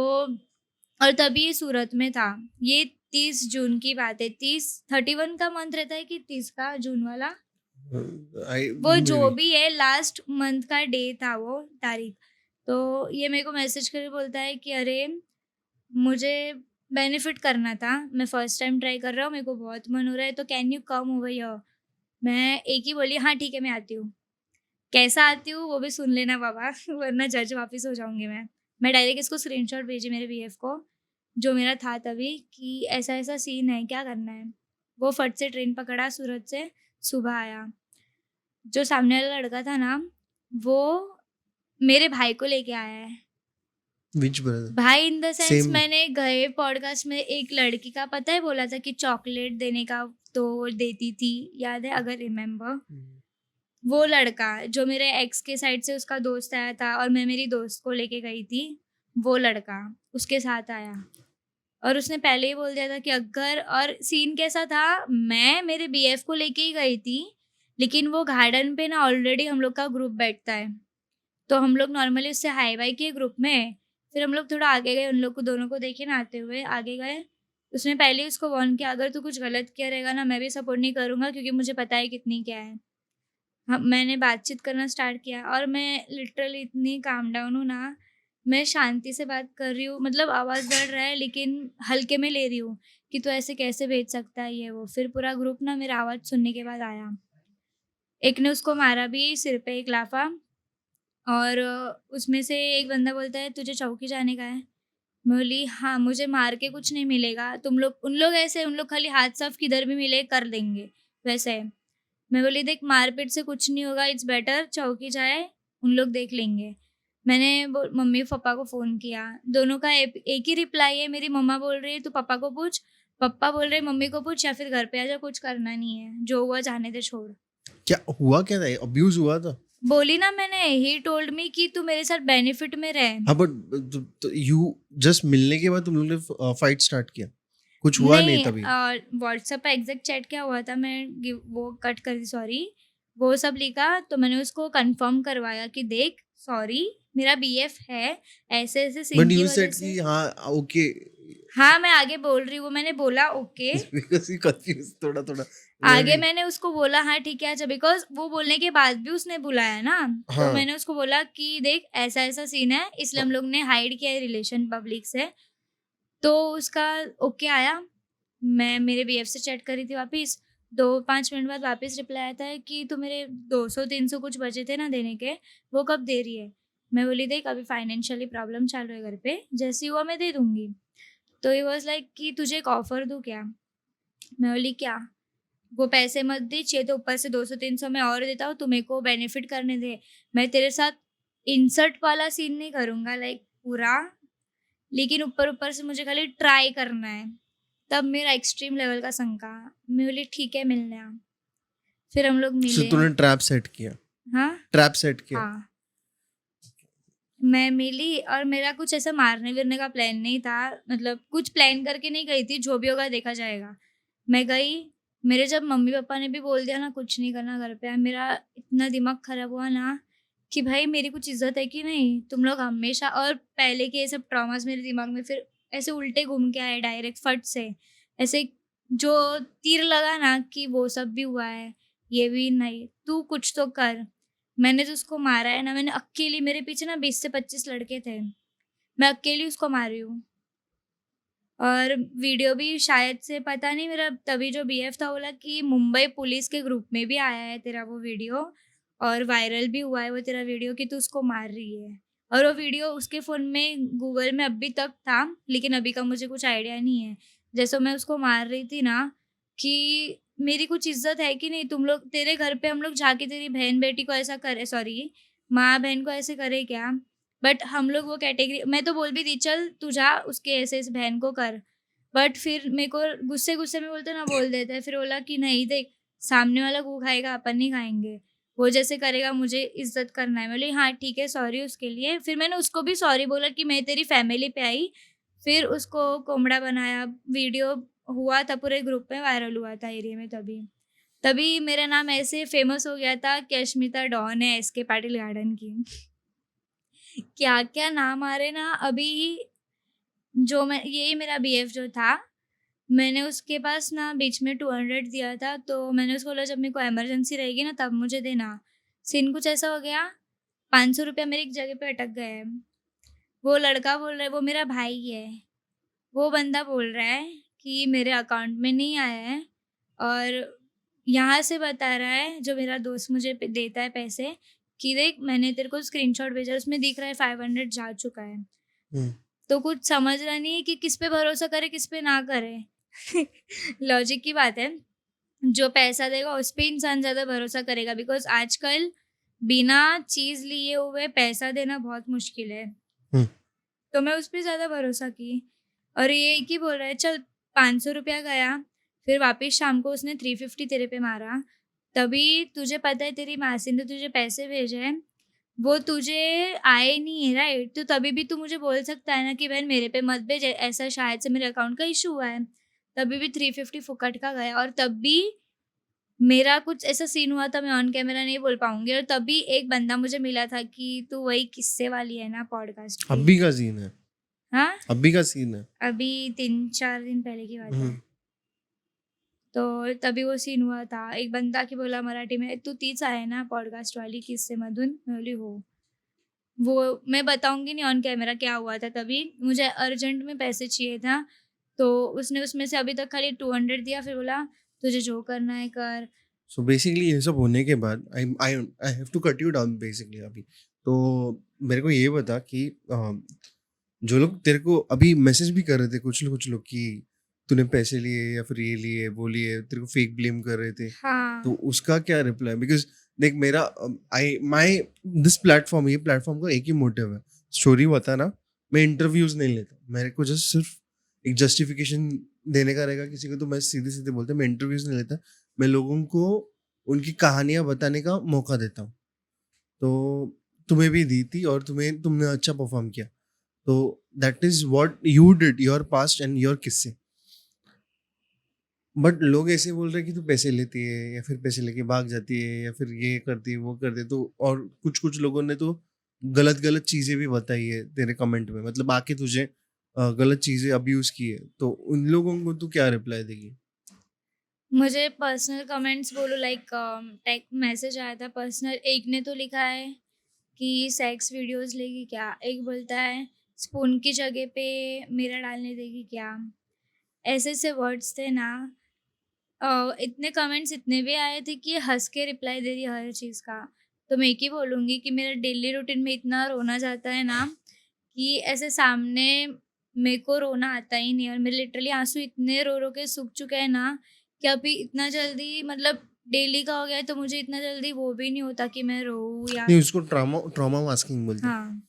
और तभी ये सूरत में था। ये 30 जून की बात है, 31 का मंथ रहता है कि 30 का जून वाला, वो जो भी है लास्ट मंथ का डे था वो तारीख। तो ये मेरे को मैसेज करके बोलता है कि अरे मुझे बेनिफिट करना था, मैं फर्स्ट टाइम ट्राई कर रहा हूँ, मेरे को बहुत मन हो रहा है, तो can you come over here. मैं एक ही बोली, हाँ ठीक है मैं आती हूँ। कैसा आती हूँ वो भी सुन लेना बाबा वरना जज वापस हो जाऊंगी मैं डायरेक्ट इसको स्क्रीनशॉट भेजी मेरे बीएफ को, जो मेरा था तभी, कि ऐसा ऐसा सीन है, क्या करना है। वो फट से ट्रेन पकड़ा, सूरत से सुबह आया। जो सामने वाला लड़का था ना, वो मेरे भाई को लेके आया है। Which brother? भाई इन द सेंस, Same. मैंने गए पॉडकास्ट में एक लड़की का पता है बोला था कि चॉकलेट देने का, तो वो देती थी, याद है अगर रिमेम्बर। वो लड़का जो मेरे एक्स के साइड से उसका दोस्त आया था और मैं मेरी दोस्त को लेके गई थी, वो लड़का उसके साथ आया और उसने पहले ही बोल दिया था कि अगर, और सीन कैसा था, मैं मेरे बीएफ को लेके ही गई थी, लेकिन वो गार्डन पे ना ऑलरेडी हम लोग का ग्रुप बैठता है, तो हम लोग नॉर्मली उससे हाई बाई किए ग्रुप में। फिर हम लोग थोड़ा आगे गए, उन लोग को दोनों को देखे ना आते हुए आगे गए। उसने पहले ही उसको वार्न किया, अगर तू कुछ गलत किया रहेगा ना, मैं भी सपोर्ट नहीं करूँगा, क्योंकि मुझे पता है कितनी क्या है। हाँ, मैंने बातचीत करना स्टार्ट किया और मैं लिटरली इतनी काम डाउन हूँ ना, मैं शांति से बात कर रही हूँ, मतलब आवाज़ बढ़ रहा है लेकिन हल्के में ले रही हूँ कि तू ऐसे कैसे भेज सकता है ये वो। फिर पूरा ग्रुप ना मेरा आवाज़ सुनने के बाद आया। एक ने उसको मारा भी सिर पे एक लाफ़ा, और उसमें से एक बंदा बोलता है तुझे चौकी जाने का है? मैं बोली हाँ, मुझे मार के कुछ नहीं मिलेगा, तुम लोग, उन लोग ऐसे, उन लोग खाली हाथ साफ किधर भी मिले कर देंगे, वैसे है। मैं बोली देख मारपीट से कुछ नहीं होगा, इट्स बेटर चौकी जाए, उन लोग देख लेंगे। मैंने मम्मी पापा को फ़ोन किया, दोनों का एक ही रिप्लाई है। मेरी मम्मा बोल रही है तू पापा को पूछ, पापा बोल रहे हैं मम्मी को पूछ, या फिर घर पे आ जा, कुछ करना नहीं है, जो हुआ जाने दे छोड़। क्या हुआ, क्या था? अब्यूज हुआ था? बोली ना मैंने, ही टोल्ड मी कि तू मेरे साथ बेनिफिट में रह। हाँ, बट यू जस्ट मिलने के बाद तुम लोग ने फाइट स्टार्ट किया, कुछ हुआ नहीं तभी? व्हाट्सएप पे एग्जैक्ट चैट क्या हुआ था, मैं वो कट कर दी, सॉरी, वो सब लिखा, तो मैंने उसको कंफर्म करवाया कि देख सॉरी मेरा बीएफ है, ऐसे ऐसे सीन बट की यू वजह सेड से। कि हाँ ओके, हाँ मैं आगे बोल रही हूँ, मैंने बोला ओके, बिकॉज़ ही कंफ्यूज थोड़ा थोड़ा। आगे मैंने उसको बोला हाँ ठीक है, अच्छा, बिकॉज वो बोलने के बाद भी उसने बुलाया ना, तो हाँ मैंने उसको बोला कि देख ऐसा ऐसा सीन है, इसलिए हम लोग ने हाइड किया है रिलेशन पब्लिक से। तो उसका ओके आया। मैं मेरे बीएफ से चैट करी थी वापस, 2-5 मिनट बाद वापस रिप्लाई आता है कि तू मेरे 200-300 कुछ बचे थे ना देने के, वो कब दे रही है? मैं बोली देख अभी फाइनेंशियली प्रॉब्लम चल रही है घर पे, जैसे ही हुआ मैं दे दूँगी। तो ही वाज़ लाइक कि तुझे एक ऑफ़र दूँ क्या? मैं बोली क्या? वो पैसे मत दे, चाहिए तो ऊपर से 200-300 मैं और देता हूँ, तू मेरे को बेनिफिट करने दे। मैं तेरे साथ इंसल्ट वाला सीन नहीं करूँगा लाइक पूरा, लेकिन ऊपर-ऊपर से मुझे खाली ट्राई करना है। तब मेरा एक्सट्रीम लेवल का शंका। मैं बोली ठीक है मिलने आ। फिर हम लोग सो मिले। तूने ट्रैप सेट किया? हाँ? ट्रैप सेट किया? हाँ। मैं मिली और मेरा कुछ ऐसा मारने-विरने का प्लान नहीं था, मतलब कुछ प्लान करके नहीं गई थी, जो भी होगा देखा जाएगा। मैं गई, मेरे जब मम्मी-पापा ने भी बोल दिया ना कुछ नहीं करना घर पे, मेरा इतना दिमाग खराब हुआ ना कि भाई मेरी कुछ इज़्ज़त है कि नहीं? तुम लोग हमेशा, और पहले के ये सब ट्रॉमास मेरे दिमाग में फिर ऐसे उल्टे घूम के आए डायरेक्ट फट से। ऐसे जो तीर लगा ना कि वो सब भी हुआ है, ये भी नहीं, तू कुछ तो कर। मैंने जो उसको मारा है ना, मैंने अकेली, मेरे पीछे ना 20 से 25 लड़के थे। मैं अकेली उसको मार रही हूँ। और वीडियो भी शायद से पता नहीं, मेरा तभी जो बीएफ था बोला कि मुंबई पुलिस के ग्रुप में भी आया है तेरा वो वीडियो, और वायरल भी हुआ है वो तेरा वीडियो कि तू उसको मार रही है। और वो वीडियो उसके फ़ोन में गूगल में अभी तक था, लेकिन अभी का मुझे कुछ आइडिया नहीं है। जैसे मैं उसको मार रही थी ना कि मेरी कुछ इज़्ज़त है कि नहीं? तुम लोग, तेरे घर पे हम लोग जाके तेरी बहन-बेटी को ऐसा करे, सॉरी, माँ-बहन को ऐसे करे क्या? बट हम लोग वो कैटेगरी, मैं तो बोल भी दी चल तू जा उसके ऐसे इस बहन को कर। बट फिर मेरे को गुस्से-गुस्से में बोलते ना बोल देते हैं। फिर बोला कि नहीं देख, सामने वाला वो खाएगा, अपन नहीं खाएँगे। वो जैसे करेगा मुझे इज़्ज़त करना है। मैं बोली हाँ ठीक है, सॉरी उसके लिए। फिर मैंने उसको भी सॉरी बोला कि मैं तेरी फैमिली पे आई। फिर उसको कोमड़ा बनाया, वीडियो हुआ था, पूरे ग्रुप में वायरल हुआ था एरिया में तभी। तभी मेरा नाम ऐसे फ़ेमस हो गया था कि अश्मिता डॉन है एसके पाटिल गार्डन की। क्या-क्या नाम आ रहे ना अभी। जो मैं, यही मेरा बीएफ जो था, मैंने उसके पास ना बीच में 200 दिया था, तो मैंने उसको बोला जब मेरे को इमरजेंसी रहेगी ना तब मुझे देना। सीन कुछ ऐसा हो गया, ₹500 मेरी एक जगह पे अटक गए। वो लड़का बोल रहा है वो मेरा भाई है। वो बंदा बोल रहा है कि मेरे अकाउंट में नहीं आया है, और यहाँ से बता रहा है जो मेरा दोस्त मुझे देता है पैसे, कि देख मैंने तेरे को स्क्रीनशॉट भेजा, उसमें दिख रहा है 500 जा चुका है। हम्म। तो कुछ समझ रहा नहीं है कि किस पे भरोसा करे, किस पे ना करे। लॉजिक की बात है। जो पैसा देगा उस पे इंसान ज़्यादा भरोसा करेगा, बिकॉज़ आजकल बिना चीज़ लिए हुए पैसा देना बहुत मुश्किल है। हम्म। तो मैं उस पे ज़्यादा भरोसा की, और ये एक ही बोल रहा है चल ₹500 गया, फिर वापस शाम को उसने 350 तेरे पे मारा। तभी तुझे पता है तेरी मासी ने तुझे पैसे भेजे हैं, वो तुझे आए नहीं है, राइट? तो तभी भी तू मुझे बोल सकता है ना कि बहन मेरे पे मत भेज, ऐसा शायद से मेरे अकाउंट का इश्यू हुआ है। तभी भी 350 फुकट का गया, और तब भी मेरा कुछ ऐसा सीन हुआ था, मैं ऑन कैमरा नहीं बोल पाऊँगी, और तभी एक बंदा मुझे मिला था कि तू वही किस्से वाली है ना पॉडकास्ट की। अभी का सीन है। हाँ? अभी का सीन है। अभी 3-4 दिन पहले की बात है। हम्म। तो तभी वो सीन हुआ था। एक बंदा की बोला मराठी में, "तू तीच आहे ना पॉडकास्ट वाली किस्सेमधून?" मैं बोली, "हो." वो मैं बताऊँगी नहीं ऑन कैमरा क्या हुआ था तभी। मुझे अर्जेंट में पैसे चाहिए था, तो उसने उसमें से अभी तक खाली 200 दिया, फिर बोला, "तुझे जो करना है कर।" सो बेसिकली ये सब होने के बाद I I I have to cut you down basically अभी। तो मेरे को ये बता कि जो लोग तेरे को अभी मैसेज भी कर रहे थे, कुछ लोग कि तूने पैसे लिए या फिर ये लिए वो लिए, तेरे को फेक ब्लेम कर रहे थे, तो हाँ। उसका क्या रिप्लाई? बिकॉज देख मेरा आई माई दिस प्लेटफॉर्म, ये प्लेटफॉर्म का एक ही मोटिव है, स्टोरी बताना। मैं इंटरव्यूज नहीं लेता, मेरे को जस्ट सिर्फ एक जस्टिफिकेशन देने का रहेगा किसी को, तो मैं सीधे सीधे बोलता, मैं इंटरव्यूज नहीं लेता। मैं लोगों को उनकी कहानियां बताने का मौका देता हूँ। तो तुम्हें भी दी थी और तुमने अच्छा परफॉर्म किया। तो that is what you did, your past and your किस्से। बट लोग ऐसे बोल रहे हैं कि तू पैसे लेती है या फिर पैसे लेके भाग जाती है या फिर ये करती है वो करती है। तो और कुछ कुछ लोगों ने तो गलत गलत चीजें भी बताई है तेरे कमेंट में, मतलब आके तुझे गलत चीजें अब्यूज की है। तो उन लोगों को तू क्या रिप्लाई देगी? मुझे पर्सनल कमेंट्स बोलो, लाइक टेक मैसेज आया था पर्सनल। एक ने तो लिखा है कि सेक्स वीडियोस लेगी क्या? एक बोलता है स्पून की जगह पे मेरा डालने देगी क्या? ऐसे-ऐसे वर्ड्स थे ना। इतने कमेंट्स इतने भी आए थे कि हँस के रिप्लाई दे रही है हर चीज़ का। तो मैं एक ही बोलूँगी कि मेरा डेली रूटीन में इतना रोना जाता है ना, कि ऐसे सामने मेरे को रोना आता ही नहीं है, और मेरे लिटरली आँसू इतने रो-रो के सूख चुके हैं ना, कि अभी इतना जल्दी, मतलब डेली का हो गया है तो मुझे इतना जल्दी वो भी नहीं होता कि मैं रोऊँ या। नहीं, उसको ट्रॉमा ट्रॉमा मास्किंग बोलते हैं। हाँ।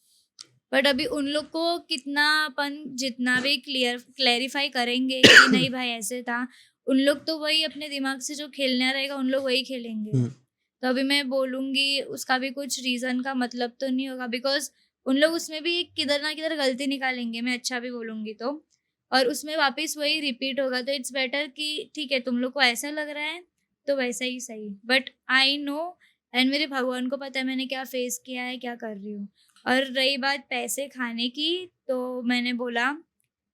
बट अभी उन लोग को कितना, अपन जितना भी क्लेरिफाई करेंगे कि नहीं भाई ऐसे था, उन लोग तो वही अपने दिमाग से जो खेलना रहेगा उन लोग वही खेलेंगे। हम्म। तो अभी मैं बोलूँगी उसका भी कुछ रीज़न का मतलब तो नहीं होगा, बिकॉज़ उन लोग उसमें भी किधर ना किधर गलती निकालेंगे, मैं अच्छा भी बोलूँगी तो। और उसमें वापस वही रिपीट होगा, तो इट्स बेटर कि ठीक है तुम लोग को ऐसा लग रहा है तो वैसा ही सही। बट आई नो एंड मेरे भगवान को पता है मैंने क्या फेस किया है, क्या कर रही हूँ। और रही बात पैसे खाने की, तो मैंने बोला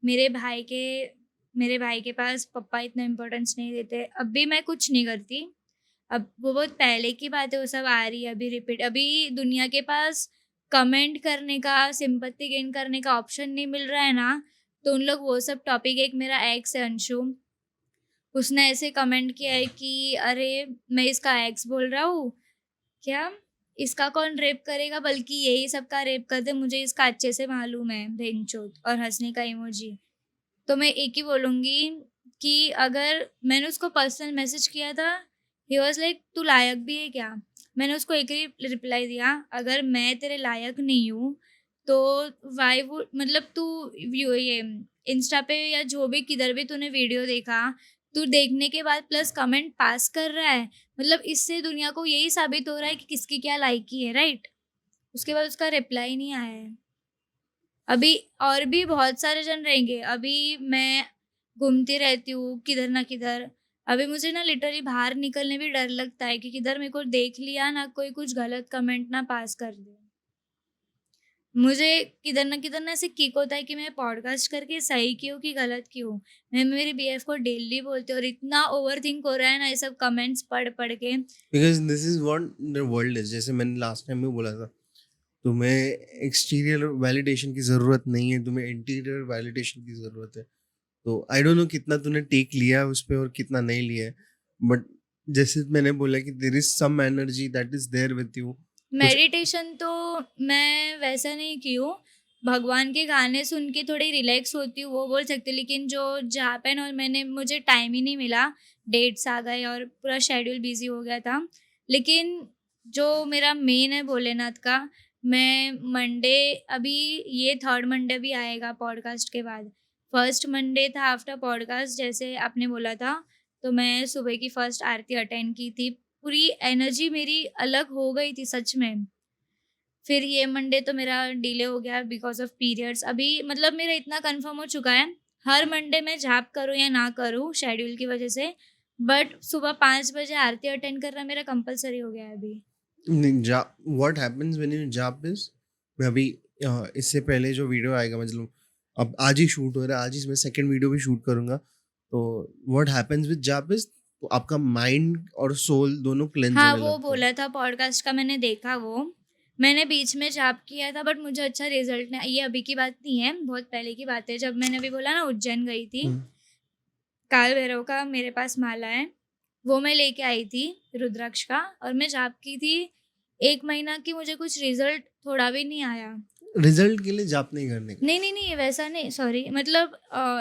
मेरे भाई के मेरे भाई के पास पापा इतना इम्पोर्टेंस नहीं देते। अब भी मैं कुछ नहीं करती। अब वो बहुत पहले की बात है, वो सब आ रही है अभी रिपीट। अभी दुनिया के पास कमेंट करने का, सिंपैथी गेन करने का ऑप्शन नहीं मिल रहा है ना, तो उन लोग वो सब टॉपिक, एक मेरा एक्स है अंशु, उसने ऐसे कमेंट किया है कि अरे मैं इसका एक्स बोल रहा हूँ क्या? इसका कौन रेप करेगा, बल्कि यही सबका रेप कर दे, मुझे इसका अच्छे से मालूम है, भेंचोद, और हँसने का इमोजी। तो मैं एक ही बोलूँगी कि अगर मैंने उसको पर्सनल मैसेज किया था, ही वाज़ लाइक तू लायक भी है क्या? मैंने उसको एक ही रिप्लाई दिया, अगर मैं तेरे लायक नहीं हूँ, तो व्हाई वुड, मतलब तू ये इंस्टा पे या जो भी किधर भी तूने वीडियो देखा, तू देखने के बाद प्लस कमेंट पास कर रहा है, मतलब इससे दुनिया को यही साबित हो रहा है कि किसकी क्या लायकी है, राइट? उसके बाद उसका रिप्लाई नहीं आया है। अभी और भी बहुत सारे जन रहेंगे। अभी मैं घूमती रहती हूँ किधर ना किधर। अभी मुझे ना लिटरली बाहर निकलने भी डर लगता है कि किधर मेरे को देख लिया ना, कोई कुछ गलत कमेंट ना पास कर दे। मुझे किधर ना ऐसे किक होता है कि मैं पॉडकास्ट करके सही की हूँ कि गलत की हूँ। मैं मेरी बीएफ को डेली बोलती हूँ और इतना ओवरथिंक हो रहा है ना ये सब कमेंट्स पढ़ के। Because this is what the world is. जैसे मैंने लास्ट टाइम भी बोला था, तुम्हें एक्सटीरियर वैलिडेशन की ज़रूरत नहीं है, तुम्हें इंटीरियर वैलिडेशन की ज़रूरत है। तो आई डोंट नो कितना तूने टेक लिया है उस पे और कितना नहीं लिया है, बट जैसे मैंने बोला कि there is some energy that is there with you. कुछ मेडिटेशन तो मैं वैसा नहीं की हूँ। भगवान के गाने सुन के थोड़ी रिलैक्स होती हूँ, वो बोल सकते, लेकिन जो जापान और मैंने, मुझे टाइम ही नहीं मिला, डेट्स आ गए और पूरा शेड्यूल बिजी हो गया था। लेकिन जो मेरा मेन है भोलेनाथ का, मैं मंडे, अभी ये थर्ड मंडे भी आएगा पॉडकास्ट के बाद। फर्स्ट मंडे था आफ्टर पॉडकास्ट, जैसे आपने बोला था, तो मैं सुबह की फर्स्ट आरती अटेंड की थी। पूरी एनर्जी मेरी अलग हो गई थी सच में। फिर ये मंडे तो मेरा डिले हो गया बिकॉज़ ऑफ पीरियड्स। अभी मतलब मेरा इतना कन्फर्म हो चुका है, हर मंडे मैं जाप करूँ या ना करूँ शेड्यूल की वजह से, बट सुबह 5 बजे आरती अटेंड करना मेरा कंपल्सरी हो गया है अभी। जा व्हाट हैपेंस व्हेन यू जाप इज, मैं अभी इससे पहले जो वीडियो आएगा, मतलब अब आज ही शूट हो रहा है, आज ही मैं सेकंड वीडियो भी शूट करूंगा। तो व्हाट हैपेंस विद जाप इज, तो आपका माइंड और सोल दोनों क्लेंज हाँ, होने वो लगते हैं। बोला था पॉडकास्ट का, मैंने देखा वो। मैंने बीच में जाप किया था बट मुझे अच्छा रिज़ल्ट नहीं, ये अभी की बात नहीं है, बहुत पहले की बात है, जब मैंने अभी बोला ना उज्जैन गई थी। हम्म। काल भैरव का मेरे पास माला है, वो मैं लेके आई थी, रुद्राक्ष का, और मैं जाप की थी 1 महीना की, मुझे कुछ रिज़ल्ट थोड़ा भी नहीं आया। रिजल्ट के लिए जाप नहीं करने का। नहीं, नहीं, नहीं, वैसा नहीं, सॉरी, मतलब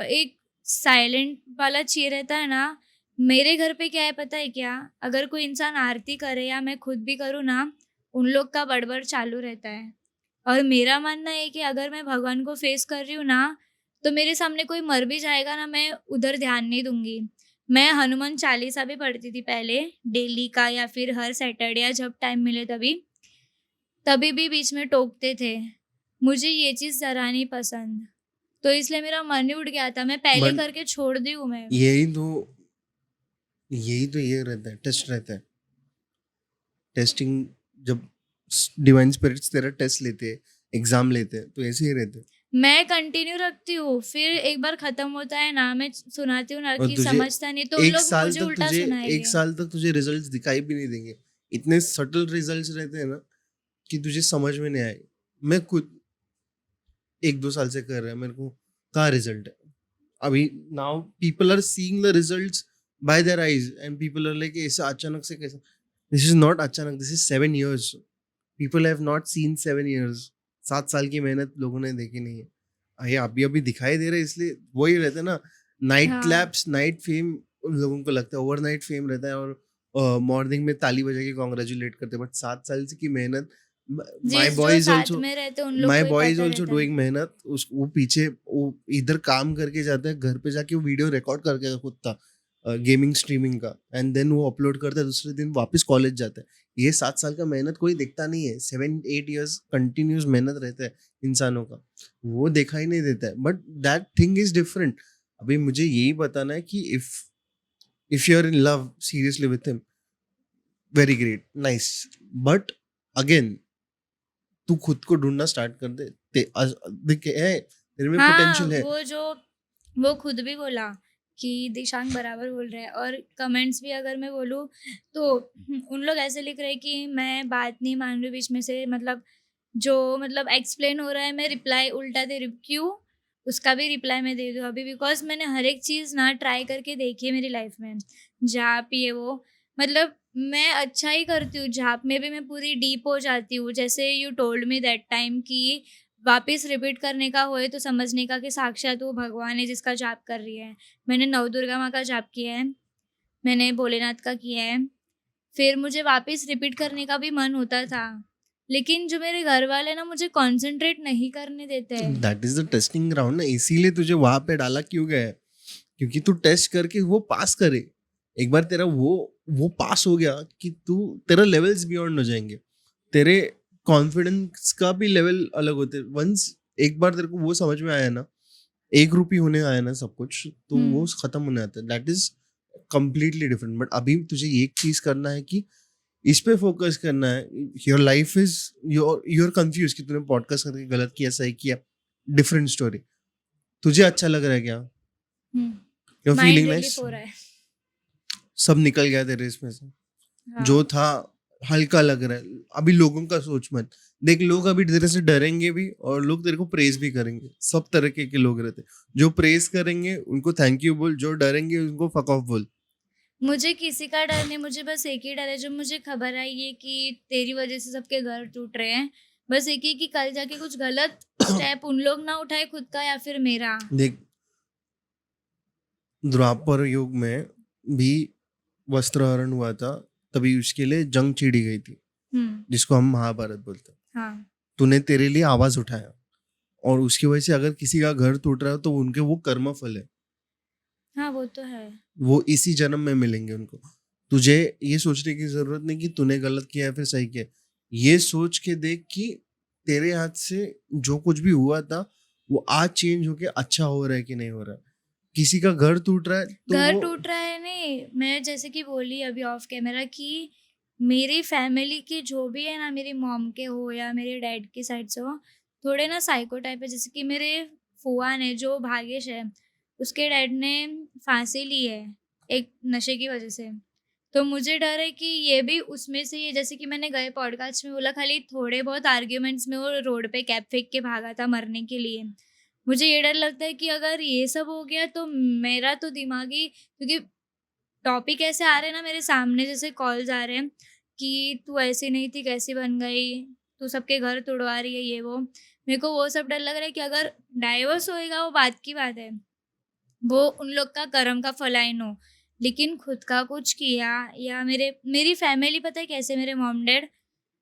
एक साइलेंट वाला चाहिए रहता है ना। मेरे घर पे क्या है पता है क्या? अगर कोई इंसान आरती करे या मैं खुद भी करूँ ना, उन लोग का बड़बड़ चालू रहता है। और मेरा मानना है कि अगर मैं भगवान को फेस कर रही हूँ ना, तो मेरे सामने कोई मर भी जाएगा ना, मैं उधर ध्यान नहीं दूँगी। मैं हनुमान चालीसा भी पढ़ती थी पहले, डेली का या फिर हर सैटरडे या जब टाइम मिले तभी। तभी भी बीच में टोकते थे। मुझे ये चीज़ ज़रा नहीं पसंद, तो इसलिए मेरा मन ही उठ गया था। मैं पहले बट करके छोड़ दी हूँ मैं। यही तो ये रहता है, टेस्ट रहता है। टेस्टिंग, जब डिवाइन स्पिरिट्स तेरा टेस्ट लेते हैं, एग्जाम लेते हैं, तो ऐसे ही रहते हैं। मैं कंटिन्यू रखती हूँ, फिर एक बार खत्म होता है ना, मैं सुनाती हूँ ना और कि तुझे समझता नहीं, तो उन एक लोग साल मुझे तक उल्टा तुझे एक सुनाएँगे। साल तक तुझे रिजल्ट्स दिखाई भी नहीं देंगे। इतने सटल रिजल्ट्स रहते हैं ना कि तुझे समझ में नहीं आए। मैं खुद 1-2 साल से कर रहा है, मेरे को कहाँ रिजल्ट है अभी। Now people are seeing the results by their eyes and people are like ऐसा अचानक से कैसा। दिस इज नॉट अचानक, this is 7 years। People have not seen 7 years। 7 साल की मेहनत लोगों ने देखी नहीं है। ये अभी अभी दिखाई दे रहा है, इसलिए वही रहता है ना, नाइट हाँ। Claps, night fame. उन लोगों को लगता है ओवरनाइट फेम रहता है और मॉर्निंग में ताली बजा के कॉन्ग्रेचुलेट करते हैं, बट 7 साल की मेहनत। माई जिस बॉय जो इज साथ ऑल्सो में रहते हैं उन लोग माई को ही बॉय इज पता ऑल्सो रहता है। डूइंग मेहनत। उस वो पीछे वो इधर काम करके जाता है, घर पे जाके वो वीडियो रिकॉर्ड करके खुद था गेमिंग स्ट्रीमिंग का, एंड देन वो अपलोड करता है, दूसरे दिन वापस कॉलेज जाता है। ये 7 साल का मेहनत कोई देखता नहीं है। 7-8 years कंटिन्यूस मेहनत रहता है इंसानों का, वो देखा ही नहीं देता है। But that thing is different. अभी मुझे यही बताना है कि if you are in love seriously with him, very great, nice, but again तू खुद को ढूंढना स्टार्ट कर दे। देख है तेरे में हाँ, पोटेंशियल है। वो खुद भी बोला कि दिशांग बराबर बोल रहा है, और कमेंट्स भी अगर मैं बोलूँ तो उन लोग ऐसे लिख रहे हैं कि मैं बात नहीं मान रही बीच में से, मतलब जो मतलब एक्सप्लेन हो रहा है मैं रिप्लाई उल्टा दे रही हूँ, क्यों? उसका भी रिप्लाई मैं दे दूँ अभी, बिकॉज़ मैंने हर एक चीज़ ना ट्राई करके देखी है मेरी लाइफ में। जाप ये वो, मतलब मैं अच्छा ही करती हूँ, जाप में भी मैं पूरी डीप हो जाती हूँ। जैसे you told me that time कि वापस रिपीट करने का होए तो समझने का कि साक्षात वो भगवान है जिसका जाप कर रही है। मैंने नवदुर्गा माँ का जाप किया है, मैंने भोलेनाथ का किया है। फिर मुझे वापस रिपीट करने का भी मन होता था, लेकिन जो मेरे घर वाले ना मुझे कॉन्संट्रेट नहीं करने देते हैं। That is the testing ground ना, इसीलिए तुझे वहां पे डाला क्यों गया है? क्योंकि तू टेस्ट करके वो पास करे। एक बार तेरा वो पास हो गया कि तू तेरा लेवल्स बियॉन्ड हो जाएंगे, तेरे कॉन्फिडेंस का भी लेवल अलग होते वंस। एक बार तेरे को वो समझ में आया ना, एक रूपी होने आया ना सब कुछ, तो वो हुँ। खत्म होने आता है। That is completely different. But अभी तुझे एक चीज करना है कि इस पे फोकस करना है। Your life is your confuse कि तूने पॉडकास्ट करके गलत किया सही किया, डिफरेंट स्टोरी। तुझे अच्छा लग रहा है क्या? हुँ। Your mind feeling relief nice? हो रहा है। सब निकल गया तेरे इसमें से, जो हाँ। था हल्का लग रहा है। अभी लोगों का सोच मत देख, लोग अभी तेरे से डरेंगे भी और लोग तेरे को प्रेज भी करेंगे। सब तरह के लोग रहते, जो प्रेज करेंगे उनको थैंक यू बोल, जो डरेंगे उनको फक ऑफ बोल। मुझे किसी का डर नहीं, मुझे बस एक ही डर है, जब मुझे खबर आई है कि तेरी वज़ह से सबके घर टूट रहे हैं, बस एक ही कि कल जाके कुछ गलत स्टेप उन लोग ना उठाए खुद का या फिर मेरा। देख, द्वापर युग में भी वस्त्रहरण हुआ था, तभी उसके लिए जंग छिड़ी गई थी, हुँ। जिसको हम महाभारत बोलते हैं। हाँ। तूने तेरे लिए आवाज उठाया, और उसकी वजह से अगर किसी का घर टूट रहा है तो उनके वो कर्म फल है, हाँ, वो तो है। वो इसी जन्म में मिलेंगे उनको। तुझे ये सोचने की जरूरत नहीं कि तूने गलत किया है फिर सही किया। ये सोच के देख कि तेरे हाथ से जो कुछ भी हुआ था वो आज चेंज होके अच्छा हो रहा है कि नहीं हो रहा है। किसी का घर टूट रहा है तो घर वो टूट रहा है नहीं, मैं जैसे कि बोली अभी ऑफ कैमरा कि मेरी फैमिली के जो भी है ना, मेरी मॉम के हो या मेरे डैड की साइड से हो, थोड़े ना साइको टाइप है। जैसे कि मेरे फूआ ने, जो भाग्यश है, उसके डैड ने फांसी ली है एक नशे की वजह से। तो मुझे डर है कि ये भी उसमें से ही है। जैसे कि मैंने गए पॉडकास्ट में बोला, खाली थोड़े बहुत आर्ग्यूमेंट्स में वो रोड पे कैप फेंक के भागा था मरने के लिए। मुझे ये डर लगता है कि अगर ये सब हो गया तो मेरा तो दिमागी, क्योंकि टॉपिक ऐसे आ रहे हैं ना मेरे सामने, जैसे कॉल्स आ रहे हैं कि तू ऐसी नहीं थी, कैसी बन गई, तू सबके घर तुड़वा रही है, ये वो। मेरे को वो सब डर लग रहा है कि अगर डाइवोर्स होएगा वो बात की बात है, वो उन लोग का कर्म का फल आई नो, लेकिन खुद का कुछ किया या मेरी फैमिली पता है कैसे, मेरे मॉम डैड,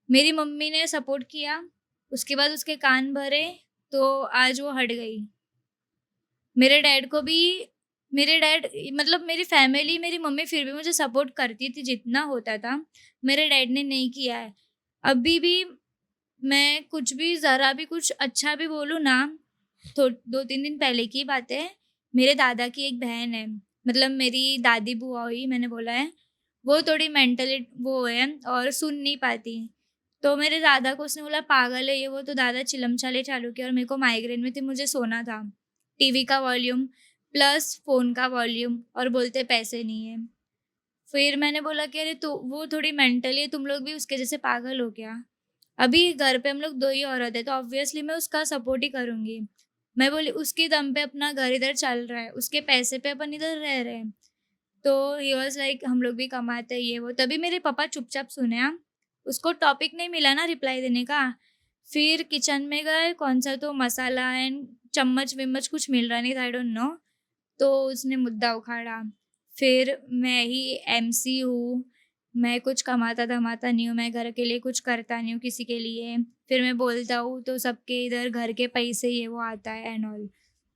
मेरी मम्मी ने सपोर्ट किया, उसके बाद उसके कान भरे, तो आज वो हट गई। मेरे डैड को भी, मेरे डैड, मतलब मेरी फैमिली, मेरी मम्मी फिर भी मुझे सपोर्ट करती थी जितना होता था, मेरे डैड ने नहीं किया है। अभी भी मैं कुछ भी ज़रा भी कुछ अच्छा भी बोलूँ ना, तो 2-3 दिन पहले की बात है, मेरे दादा की एक बहन है, मतलब मेरी दादी बुआ हुई, मैंने बोला है, वो थोड़ी मेंटली वो है और सुन नहीं पाती। तो मेरे दादा को उसने बोला पागल है ये वो, तो दादा चिलम-चाले चालू किया और मेरे को माइग्रेन में थी, मुझे सोना था। टीवी का वॉल्यूम प्लस फ़ोन का वॉल्यूम, और बोलते पैसे नहीं है। फिर मैंने बोला कि अरे तो वो थोड़ी मेंटली है, तुम लोग भी उसके जैसे पागल हो क्या? अभी घर पे हम लोग 2 ही औरत है, तो ऑब्वियसली मैं उसका सपोर्ट ही करूँगी। मैं बोली उसके दम पे अपना घर इधर चल रहा है, उसके पैसे पे अपन इधर रह रहे हैं। तो ही वाज़ लाइक हम लोग भी कमाते हैं ये वो, तभी मेरे पापा चुपचाप सुने हाँ। उसको टॉपिक नहीं मिला ना रिप्लाई देने का। फिर किचन में गए, कौन-सा तो मसाला एंड चम्मच-विम्मच कुछ मिल रहा नहीं था, आई डोंट नो। तो उसने मुद्दा उखाड़ा। फिर मैं ही एमसी हूँ, मैं कुछ कमाता-धमाता नहीं हूँ, मैं घर के लिए कुछ करता नहीं हूँ किसी के लिए। फिर मैं बोलता हूँ तो सबके इधर घर के पैसे ये वो आता है एंड ऑल।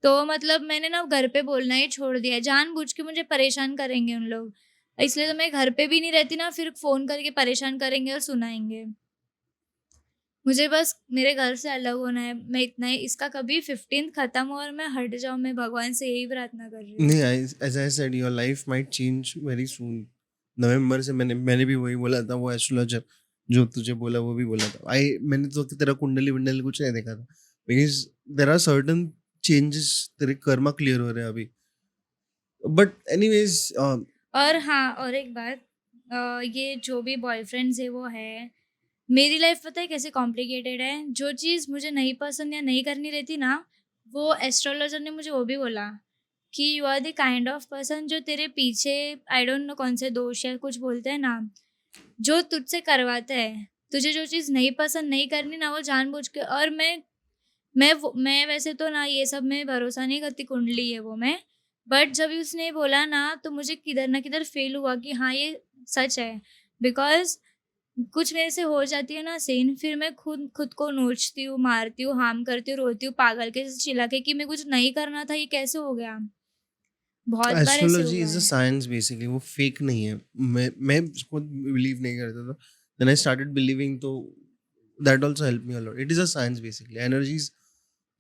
तो मतलब मैंने ना घर पे बोलना ही छोड़ दिया है, जानबूझ के मुझे परेशान करेंगे उन लोग। इसलिए तो मैं घर पे भी नहीं रहती ना, फिर फ़ोन करके परेशान करेंगे और सुनाएँगे। मुझे बस मेरे घर से अलग होना है, मैं इतना ही, इसका कभी 15th खत्म हो और मैं हट जाऊँ, मैं भगवान से यही प्रार्थना कर रही हूँ। नहीं, as I said your life might change very soon. नवंबर से मैंने भी वही बोला था, वो एस्ट्रोलॉजर जो तुझे बोला वो भी बोला था। मैंने तो तेरा कुंडली वुंडली कुछ नहीं देखा था, because there are certain changes, तेरे कर्मा क्लियर हो रहे हैं अभी। बट एनीवेज, और हाँ, और एक बात, ये जो भी बॉयफ्रेंड्स है वो है, मेरी लाइफ पता है कैसे कॉम्प्लिकेटेड है। जो चीज़ मुझे नहीं पसंद या नहीं करनी रहती ना, वो एस्ट्रोलॉजर ने मुझे वो भी बोला कि you are the kind of person जो तेरे पीछे, आई डोंट नो कौन से दोष या कुछ बोलते हैं ना, जो तुझसे करवाते हैं। तुझे जो चीज़ नहीं पसंद नहीं करनी ना, वो जानबूझ के। और मैं वैसे तो ना ये सब में भरोसा नहीं करती, कुंडली है वो मैं। बट जब उसने ये बोला ना, तो मुझे किधर ना किधर फ़ील हुआ कि हाँ, ये सच है। बिकॉज़ कुछ मेरे से हो जाती है ना सीन, फिर मैं खुद खुद को नोचती हूँ, मारती हूँ, हार्म करती हूँ, रोती हूँ पागल के जैसे चिल्ला के कि मैं कुछ नहीं करना था, ये कैसे हो गया? बहुत बार ऐसे एस्ट्रोलॉजी हुआ इज अ है। साइंस बेसिकली, वो फेक नहीं है। मैं खुद बिलीव नहीं करता था, देन आई स्टार्टेड बिलीविंग, तो that also help me a lot. It is a science basically, energies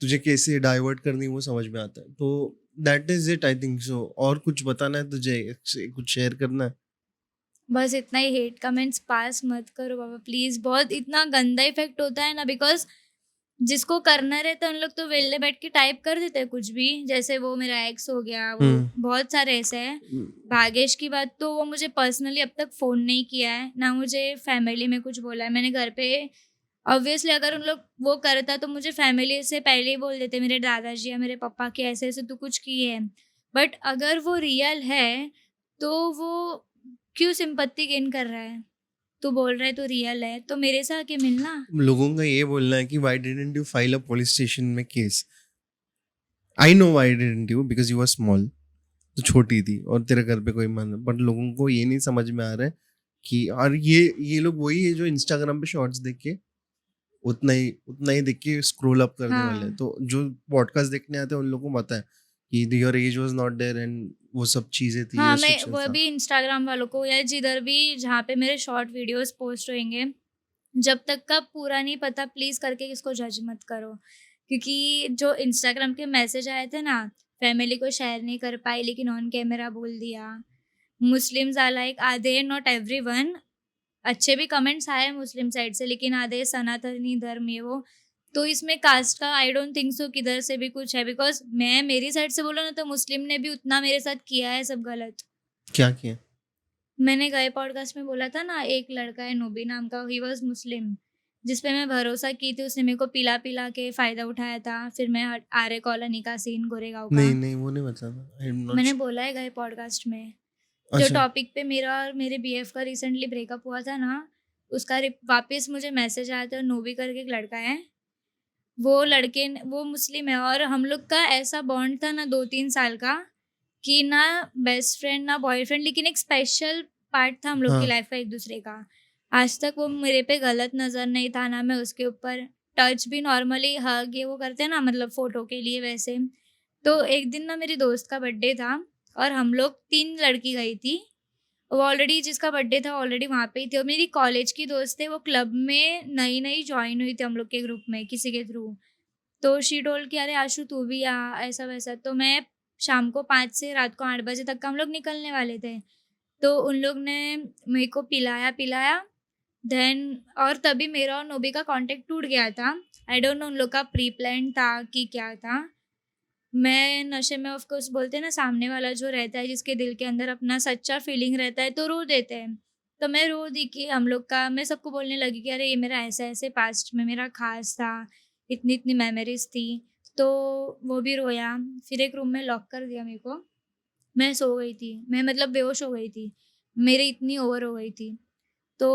तुझे कैसे डाइवर्ट करनी वो समझ में आता है, तो that is it I think so. और कुछ बताना है तुझे, कुछ शेयर करना है? बस इतना ही, हेट कमेंट्स पास मत करो बाबा प्लीज़। बहुत इतना गंदा इफ़ेक्ट होता है ना, बिकॉज़ जिसको करना रहता है उन लोग तो वेले बैठ के टाइप कर देते हैं कुछ भी। जैसे वो मेरा एक्स हो गया, वो हम्म। बहुत सारे ऐसे हैं। भागेश की बात तो वो मुझे पर्सनली अब तक फ़ोन नहीं किया है, ना मुझे फैमिली में कुछ बोला है। मैंने घर पे ऑब्वियसली अगर उन लोग वो करता तो मुझे फैमिली से पहले ही बोल देते, मेरे दादाजी या मेरे पापा कि ऐसे-ऐसे तू कुछ किए है। बट अगर वो रियल है, तो वो क्यों सिम्पैथी गेन कर रहा है? तू बोल रहा है तू रियल है, तो मेरे से आके मिलना। लोगों का ये बोलना है कि why didn't you file a police station में case. I know why didn't you, because you are small, तो छोटी थी और तेरे घर पे कोई मन, बट लोगों को ये नहीं समझ में आ रहा है कि, और ये लोग वही है जो इंस्टाग्राम पे शॉर्ट्स देख के उतना ही देख के स्क्रॉल अप करने वाले हैं। हाँ। तो जो पॉडकास्ट देखने आते हैं उन लोगों को पता है कि your age was not there and वो सब चीजें थी, ये हाँ, मैं रिस्ट्रिक्शंस वो था। भी इंस्टाग्राम वालों को या जिधर भी जहाँ पे मेरे शॉर्ट वीडियोज़ पोस्ट होंगे, जब तक का पूरा नहीं पता प्लीज़ करके किसको जज मत करो। क्योंकि जो इंस्टाग्राम के मैसेज आए थे ना, फैमिली को शेयर नहीं कर पाई लेकिन ऑन कैमरा बोल दिया। मुस्लिम्स आर लाइक आधे, नॉट एवरीवन, अच्छे भी कमेंट्स आए मुस्लिम साइड से, लेकिन आधे सनातनी धर्म ये वो। तो इसमें कास्ट का आई डोंट थिंक सो किधर से भी कुछ है, बिकॉज़ मैं मेरी साइड से बोलूँ ना तो मुस्लिम ने भी उतना मेरे साथ किया है सब गलत। क्या किया? मैंने गए पॉडकास्ट में बोला था ना, एक लड़का है नूबी नाम का, ही वाज़ मुस्लिम, जिस पे मैं भरोसा की थी, उसने मेरे को पिला-पिला के फ़ायदा उठाया था। फिर मैं आर्य कॉलोनी का सीन, गोरेगाँव का, नहीं नहीं, वो नहीं बता था, आई एम नॉट। मैंने बोला है गए पॉडकास्ट में। जो अच्छा। टॉपिक पे मेरा और मेरे बीएफ का रिसेंटली ब्रेकअप हुआ था ना, उसका वापस मुझे मैसेज आया था। नूबी करके एक लड़का है, वो मुस्लिम है और हम लोग का ऐसा बॉन्ड था ना 2-3 साल का, कि ना बेस्ट फ्रेंड ना बॉयफ्रेंड, लेकिन एक स्पेशल पार्ट था हम लोग की हाँ। लाइफ का एक दूसरे का। आज तक वो मेरे पे गलत नज़र नहीं था, ना मैं उसके ऊपर। टच भी नॉर्मली हग ये वो करते हैं ना, मतलब फ़ोटो के लिए वैसे। तो एक दिन ना मेरी दोस्त का बर्थडे था और हम लोग 3 लड़की गई थी। वो ऑलरेडी जिसका बर्थडे था ऑलरेडी वहाँ पे ही थी और मेरी कॉलेज की दोस्त है, वो क्लब में नई-नई जॉइन हुई थी हम लोग के ग्रुप में किसी के थ्रू। तो शी टोल्ड कि अरे आशु तू भी आ, ऐसा-वैसा। तो मैं शाम को 5 से रात को 8 बजे तक का हम लोग निकलने वाले थे। तो उन लोग ने मेरे को पिलाया, देन और तभी मेरा और नोबी का कॉन्टैक्ट टूट गया था। आई डोंट नो उन लोग का प्री प्लान था कि क्या था। मैं नशे में ऑफ कोर्स बोलते हैं ना, सामने वाला जो रहता है जिसके दिल के अंदर अपना सच्चा फीलिंग रहता है तो रो देते हैं। तो मैं रो दी कि हम लोग का, मैं सबको बोलने लगी कि अरे ये मेरा ऐसे-ऐसे पास्ट में मेरा ख़ास था, इतनी-इतनी मेमोरीज़ थी। तो वो भी रोया, फिर एक रूम में लॉक कर दिया मेरे को। मैं सो गई थी, मैं मतलब बेहोश हो गई थी, मेरी इतनी ओवर हो गई थी। तो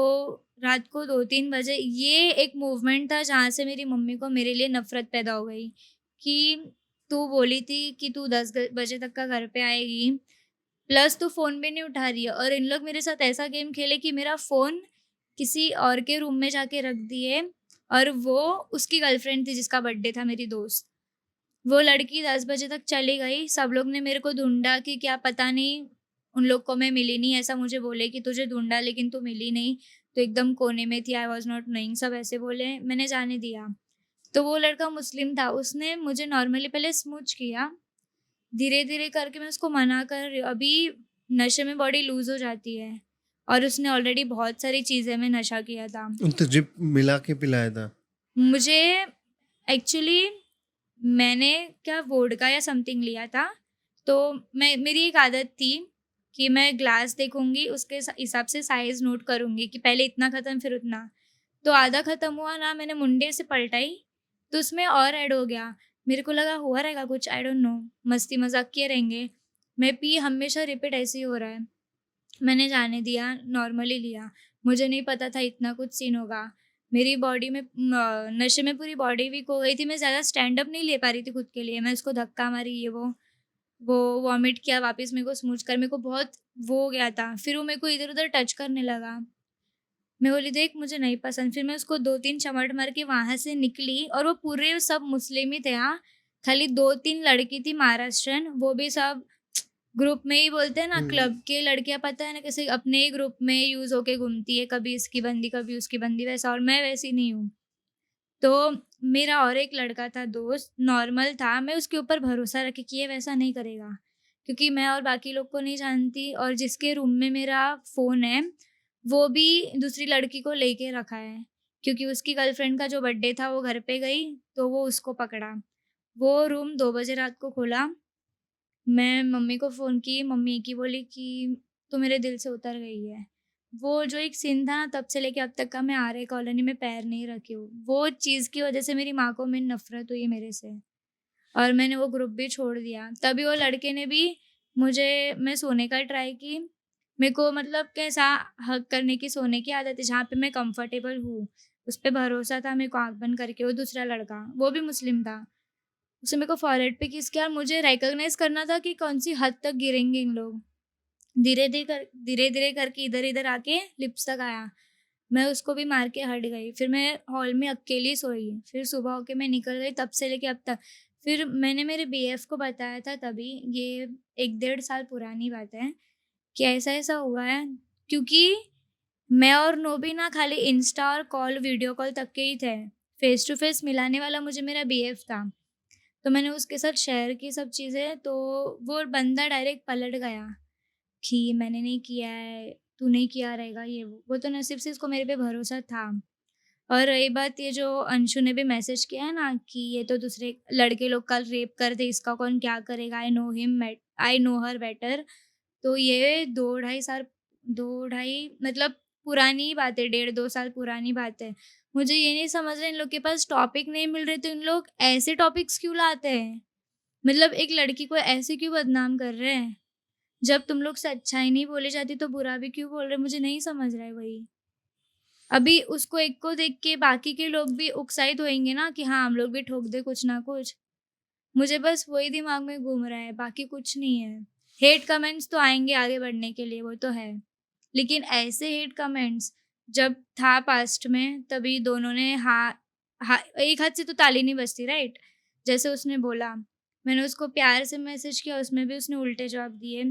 रात को 2-3 बजे ये एक मूवमेंट था जहाँ से मेरी मम्मी को मेरे लिए नफ़रत पैदा हो गई कि तू बोली थी कि तू 10 बजे तक का घर पे आएगी, प्लस तू फ़ोन भी नहीं उठा रही है। और इन लोग मेरे साथ ऐसा गेम खेले कि मेरा फ़ोन किसी और के रूम में जाके रख दिए, और वो उसकी गर्लफ्रेंड थी जिसका बर्थडे था, मेरी दोस्त। वो लड़की 10 बजे तक चली गई, सब लोग ने मेरे को ढूँढा कि क्या पता नहीं, उन लोग को मैं मिली नहीं, ऐसा मुझे बोले कि तुझे ढूँढा लेकिन तू मिली नहीं, तू एकदम कोने में थी, आई वाज़ नॉट नोइंग, सब ऐसे बोले, मैंने जाने दिया। तो वो लड़का मुस्लिम था, उसने मुझे नॉर्मली पहले स्मूच किया, धीरे-धीरे करके मैं उसको मना कर रही हूँ, अभी नशे में बॉडी लूज़ हो जाती है। और उसने ऑलरेडी बहुत सारी चीज़ें में नशा किया था। तो ड्रिप मिला के पिलाया था? मुझे एक्चुअली मैंने क्या वोडका या समथिंग लिया था, तो मेरी एक आदत थी कि मैं ग्लास देखूँगी, उसके हिसाब से साइज़ नोट करूँगी कि पहले इतना ख़त्म फिर उतना। तो आधा ख़त्म हुआ ना, मैंने मुंडे से पलटाई, तो उसमें और ऐड हो गया। मेरे को लगा हुआ रहेगा कुछ, आई डोंट नो, मस्ती मज़ाक किए रहेंगे। मैं पी, हमेशा रिपीट ऐसे ही हो रहा है। मैंने जाने दिया, नॉर्मली लिया। मुझे नहीं पता था इतना कुछ सीन होगा। मेरी बॉडी में नशे में पूरी बॉडी वीक हो गई थी, मैं ज़्यादा स्टैंड अप नहीं ले पा रही थी खुद के लिए। मैं उसको धक्का मारी, ये वो वॉमिट किया, वापस मेरे को स्मूच कर, मेरे को बहुत वो हो गया था। फिर वो मेरे को इधर-उधर टच करने लगा। मैं बोली, देख मुझे नहीं पसंद। फिर मैं उसको 2-3 चमाट मार के वहाँ से निकली, और वो पूरे सब मुस्लिम ही थे, हाँ। खाली 2-3 लड़की थी महाराष्ट्रियन, वो भी सब ग्रुप में ही, बोलते हैं ना हुँ। क्लब के लड़कियाँ, पता है ना कैसे अपने ही ग्रुप में यूज़ होके घूमती है, कभी इसकी बंदी, कभी उसकी बंदी, वैसा। और मैं वैसी नहीं हूँ। तो मेरा और एक लड़का था दोस्त, नॉर्मल था, मैं उसके ऊपर भरोसा रखी कि ये वैसा नहीं करेगा। क्योंकि मैं और बाकी लोग को नहीं जानती, और जिसके रूम में मेरा फ़ोन है, वो भी दूसरी लड़की को लेके रखा है। क्योंकि उसकी गर्लफ्रेंड का जो बर्थडे था वो घर पे गई, तो वो उसको पकड़ा। वो रूम 2 बजे रात को खोला। मैं मम्मी को फ़ोन की, मम्मी एक ही बोली कि तू मेरे दिल से उतर गई है। वो जो एक सीन था ना, तब से लेके अब तक का मैं आर्य कॉलोनी में पैर नहीं रखी हूँ। वो चीज़ की वज़ह से मेरी माँ को मेरी नफ़रत हुई मेरे से, और मैंने वो ग्रुप भी छोड़ दिया। तभी वो लड़के ने भी मैं सोने का ट्राई की। मेरे को मतलब कैसा हग करने की, सोने की आदत है, जहाँ पे मैं कंफ़र्टेबल हूँ, उस पे भरोसा था मेरे को, आँख बंद करके। वो दूसरा लड़का, वो भी मुस्लिम था। उसने मेरे को फॉरहेड पे किस किया, और मुझे रिकॉग्नाइज़ करना था कि कौन-सी हद तक गिरेंगे इन लोग। धीरे-धीरे करके इधर-इधर आके लिप्स तक आया। मैं उसको भी मार के हट गई। फिर मैं हॉल में अकेली सोई। फिर सुबह होके मैं निकल गई, तब से लेके अब तक। फिर मैंने मेरे बीएफ को बताया था तभी, ये 1 डेढ़ साल पुरानी बात है, कि ऐसा-ऐसा हुआ है। क्योंकि मैं और नोबी ना खाली इंस्टा और कॉल, वीडियो कॉल तक के ही थे। फेस टू फेस मिलाने वाला मुझे मेरा बीएफ था। तो मैंने उसके साथ शेयर की सब चीज़ें, तो वो बंदा डायरेक्ट पलट गया कि मैंने नहीं किया है, तू नहीं किया रहेगा, ये वो। वो तो नसीब से इसको मेरे पे भरोसा था। और रही बात, ये जो अंशु ने भी मैसेज किया है ना कि ये तो दूसरे लड़के लोग का रेप कर दे, इसका कौन क्या करेगा, आई नो हर बेटर। तो ये 2 ढाई साल, 2 ढाई मतलब पुरानी ही बात है, डेढ़ 2 साल पुरानी बात है। मुझे ये नहीं समझ रहा, इन लोग के पास टॉपिक नहीं मिल रहे, तो इन लोग ऐसे टॉपिक्स क्यों लाते हैं? मतलब एक लड़की को ऐसे क्यों बदनाम कर रहे हैं? जब तुम लोग से अच्छाई नहीं बोली जाती तो बुरा भी क्यों बोल रहे हैं? मुझे नहीं समझ रहा है वही। अभी उसको एक को देख के बाकी के लोग भी उत्साहित होएँगे ना कि हाँ, हम लोग भी ठोक दें कुछ ना कुछ। मुझे बस वही दिमाग में घूम रहा है, बाकी कुछ नहीं है। हेट कमेंट्स तो आएँगे आगे बढ़ने के लिए, वो तो है। लेकिन ऐसे हेट कमेंट्स जब था पास्ट में, तभी दोनों ने एक हाथ से तो ताली नहीं बजती, राइट? जैसे उसने बोला, मैंने उसको प्यार से मैसेज किया, उसमें भी उसने उल्टे जवाब दिए।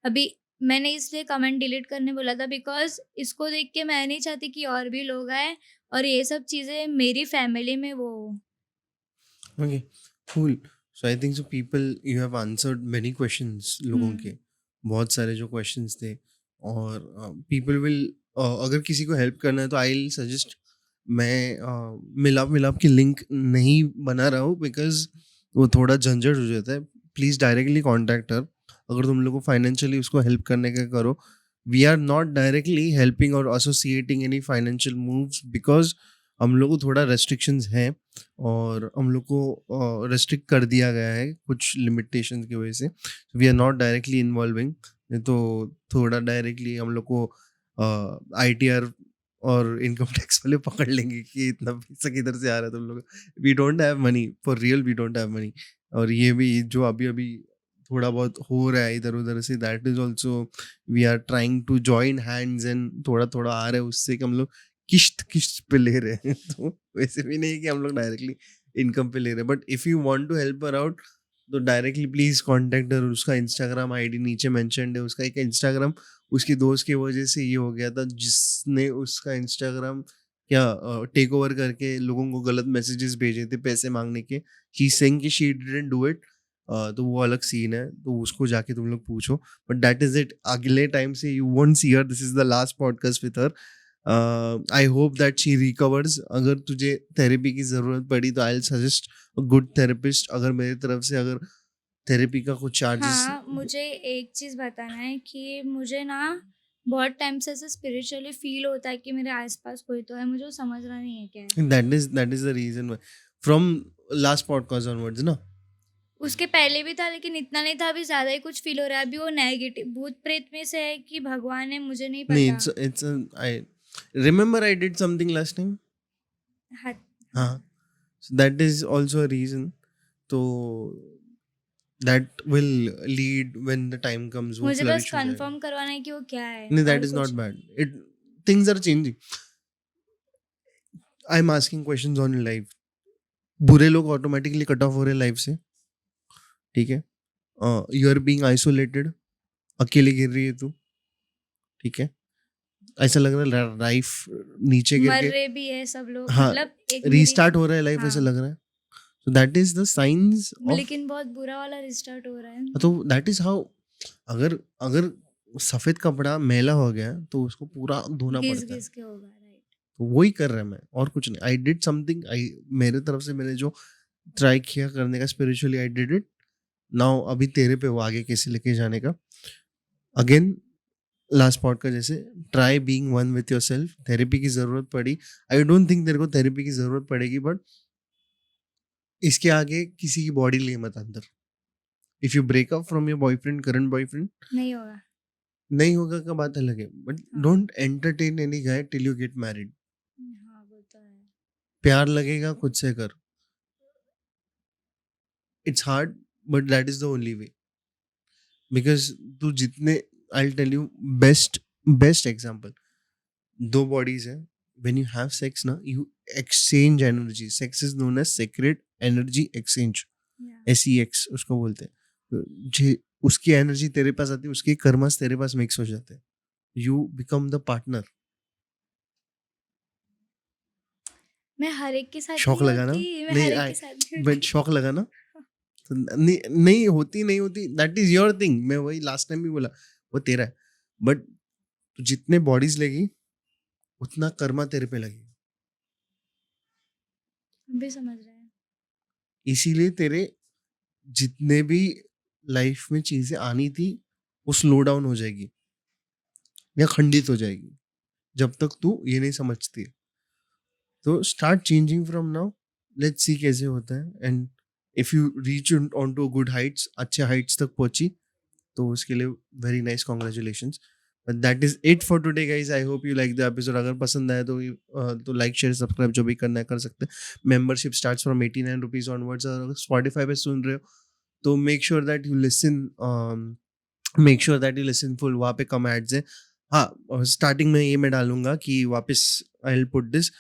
अभी मैंने इसलिए कमेंट डिलीट करने बोला था, बिकॉज़ इसको देख के मैं नहीं चाहती कि और भी लोग आएँ और ये सब चीज़ें मेरी फैमिली में वो हो। Okay, cool. So I think so people, you have answered many questions लोगों हुँ, के। बहुत सारे जो क्वेश्चंस थे, और पीपल विल, अगर किसी को हेल्प करना है तो आई विल सजेस्ट, मैं मिलाप की लिंक नहीं बना रहा हूँ, बिकॉज़ वो थोड़ा झंझट हो जाता है। प्लीज़ डायरेक्टली कॉन्टैक्ट हर। अगर तुम लोग को फाइनेंशियली उसको हेल्प करने का करो। We are not directly helping और associating any financial moves, because हम लोग को थोड़ा रेस्ट्रिक्शंस हैं, और हम लोग को रेस्ट्रिक्ट कर दिया गया है कुछ लिमिटेशन की वजह से। We are not directly involving. तो थोड़ा डायरेक्टली हम लोग को आईटीआर और इनकम टैक्स वाले पकड़ लेंगे कि इतना पैसा किधर से आ रहा है तुम लोग। We don't have money for real, we don't have money. और ये भी जो अभी अभी थोड़ा बहुत हो रहा है इधर उधर से, that is also we are trying to join hands, and थोड़ा थोड़ा आ रहा है उससे कि हम लोग किश्त किश्त पे ले रहे हैं। तो वैसे भी नहीं कि हम लोग डायरेक्टली इनकम पे ले रहे हैं, but if you want to help her out, तो डायरेक्टली प्लीज़ कॉन्टैक्ट हर। उसका इंस्टाग्राम आईडी नीचे मेंशन्ड है। उसका एक इंस्टाग्राम उसकी दोस्त की वजह से ये हो गया था, जिसने उसका इंस्टाग्राम क्या टेक ओवर करके लोगों को गलत मैसेजेस भेजे थे पैसे मांगने के। ही सेइंग कि शी डिडंट डू इट, तो वो अलग सीन है, तो उसको जाके तुम लोग पूछो. But that is it. अगले टाइम से you won't see her. This is the last podcast with her. I hope that she recovers. अगर तुझे थेरेपी की जरूरत पड़ी तो I will suggest a good therapist. अगर मेरी तरफ से अगर थेरेपी का कुछ चार्जेस. हाँ, मुझे एक चीज़ बताना है कि मुझे ना बहुत टाइम से ऐसे स्पिरिचुअली फील होता है कि मेरे आसपास कोई तो है, मुझे वो समझना नहीं है क्या है. That is the reason why from last podcast onwards ना. उसके पहले भी था लेकिन इतना नहीं था, अभी ज़्यादा ही कुछ फील हो रहा है. अभी वो नेगेटिव भूत प्रेत में से है कि भगवान है, मुझे नहीं नहीं, पता. it's I remember I did something last time. हाँ. हाँ, so that is also a reason. तो that will lead when the time comes. वो मुझे बस flourish हो जाएगा. कंफर्म करवाना है कि वो क्या है. नहीं, और that is कुछ not bad. It things are changing. I'm asking questions on your life. बुरे लोग ऑटोमेटिकली कट ऑफ हो रहे लाइफ से. ठीक है. You are being isolated. अकेले गिर रही है तू. ठीक है. ऐसा लग रहा है लाइफ नीचे गिर मर के रहे भी है सब लोग. हाँ, मतलब एक रीस्टार्ट हो रहा है लाइफ. हाँ. ऐसा लग रहा है. So that is the signs of. लेकिन बहुत बुरा वाला रिस्टार्ट हो रहा है. तो that is how. अगर अगर सफेद कपड़ा मैला हो गया तो उसको पूरा धोना घिस पड़ता है. घिस के होगा. राइट. तो वही कर रहा है मैं, और कुछ नहीं. I did something. आई मेरे तरफ से मैंने जो ट्राई किया करने का spiritually, I did it. Now अभी तेरे पे वो आगे कैसे लेके जाने का. अगेन लास्ट पॉड का जैसे, try being one with yourself. Therapy की जरूरत पड़ी, आई डोंट थिंक तेरे को थेरेपी की जरूरत पड़ेगी, बट इसके आगे किसी की बॉडी ले मत अंदर. If you breakup from your boyfriend, current boyfriend, नहीं होगा. नहीं होगा का बात अलग है, बट हाँ. Don't entertain any guy till you get married. हाँ, वो तो है. प्यार लगेगा खुद से कर. It's hard but that is the only way. Because तू जितने, I tell you best example. दो बॉडीज है. व्हेन यू हैव सेक्स ना, you exchange energy. Sex is known as sacred energy exchange. Yeah. SEX उसको बोलते हैं. उसकी energy तेरे पास आती है, उसके कर्मस तेरे पास मिक्स हो जाते हैं. You become the partner. मैं हर एक के साथ शौक नहीं लगा ना? होती, मैं नहीं, हर एक के साथ नहीं बट होती. शौक लगा ना. तो नहीं होती. That is your thing. मैं वही लास्ट टाइम भी बोला, वो तेरा है. बट जितने बॉडीज लेगी उतना कर्मा तेरे पे लगेगा. हम भी समझ रहे हैं. इसीलिए तेरे जितने भी लाइफ में चीजें आनी थी वो स्लो डाउन हो जाएगी या खंडित हो जाएगी जब तक तू ये नहीं समझती है. तो start changing from now. Let's see कैसे होता है. And if you reach on to good heights, अच्छे हाइट्स तक पहुंची, तो उसके लिए very nice, congratulations. But that is it for today guys. I hope you like the episode. अगर पसंद आए तो लाइक शेयर सब्सक्राइब जो भी करना है कर सकते हैं. Membership starts from 89 rupees onwards. और अगर स्पॉटिफाई पे सुन रहे हो तो make sure that you listen full. वहाँ पे कम एड्स है. हाँ, स्टार्टिंग में ये मैं डालूंगा कि वापस I will put this.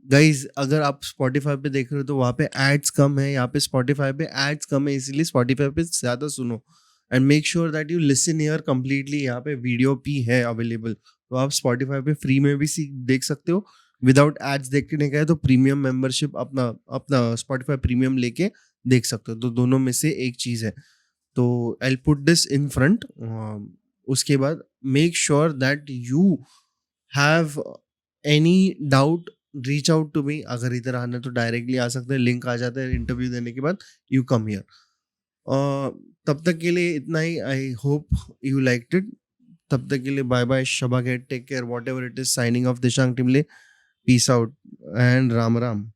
Guys अगर आप स्पॉटिफाई पे देख रहे हो तो वहाँ पे एड्स कम है, यहाँ पे स्पॉटिफाई पे एड्स कम है, इसीलिए स्पॉटिफाई पे ज़्यादा सुनो. And make sure that you listen here completely. यहाँ पे वीडियो भी है अवेलेबल, तो आप स्पॉटिफाई पे फ्री में भी देख सकते हो. विदाउट एड्स देखने का है तो प्रीमियम मेंबरशिप अपना स्पॉटिफाई प्रीमियम लेके देख सकते हो. तो दोनों में से एक चीज़ है. तो I put this in front. उसके बाद make sure that you have any doubt, reach out to me. अगर इधर आना तो डायरेक्टली आ सकते हैं, लिंक आ जाता है इंटरव्यू देने के बाद. You come here. तब तक के लिए इतना ही. I hope you liked it. तब तक के लिए बाय बाय, शबा care, take care, whatever it is. Signing off Dishang Timle. Peace out and Ram Ram.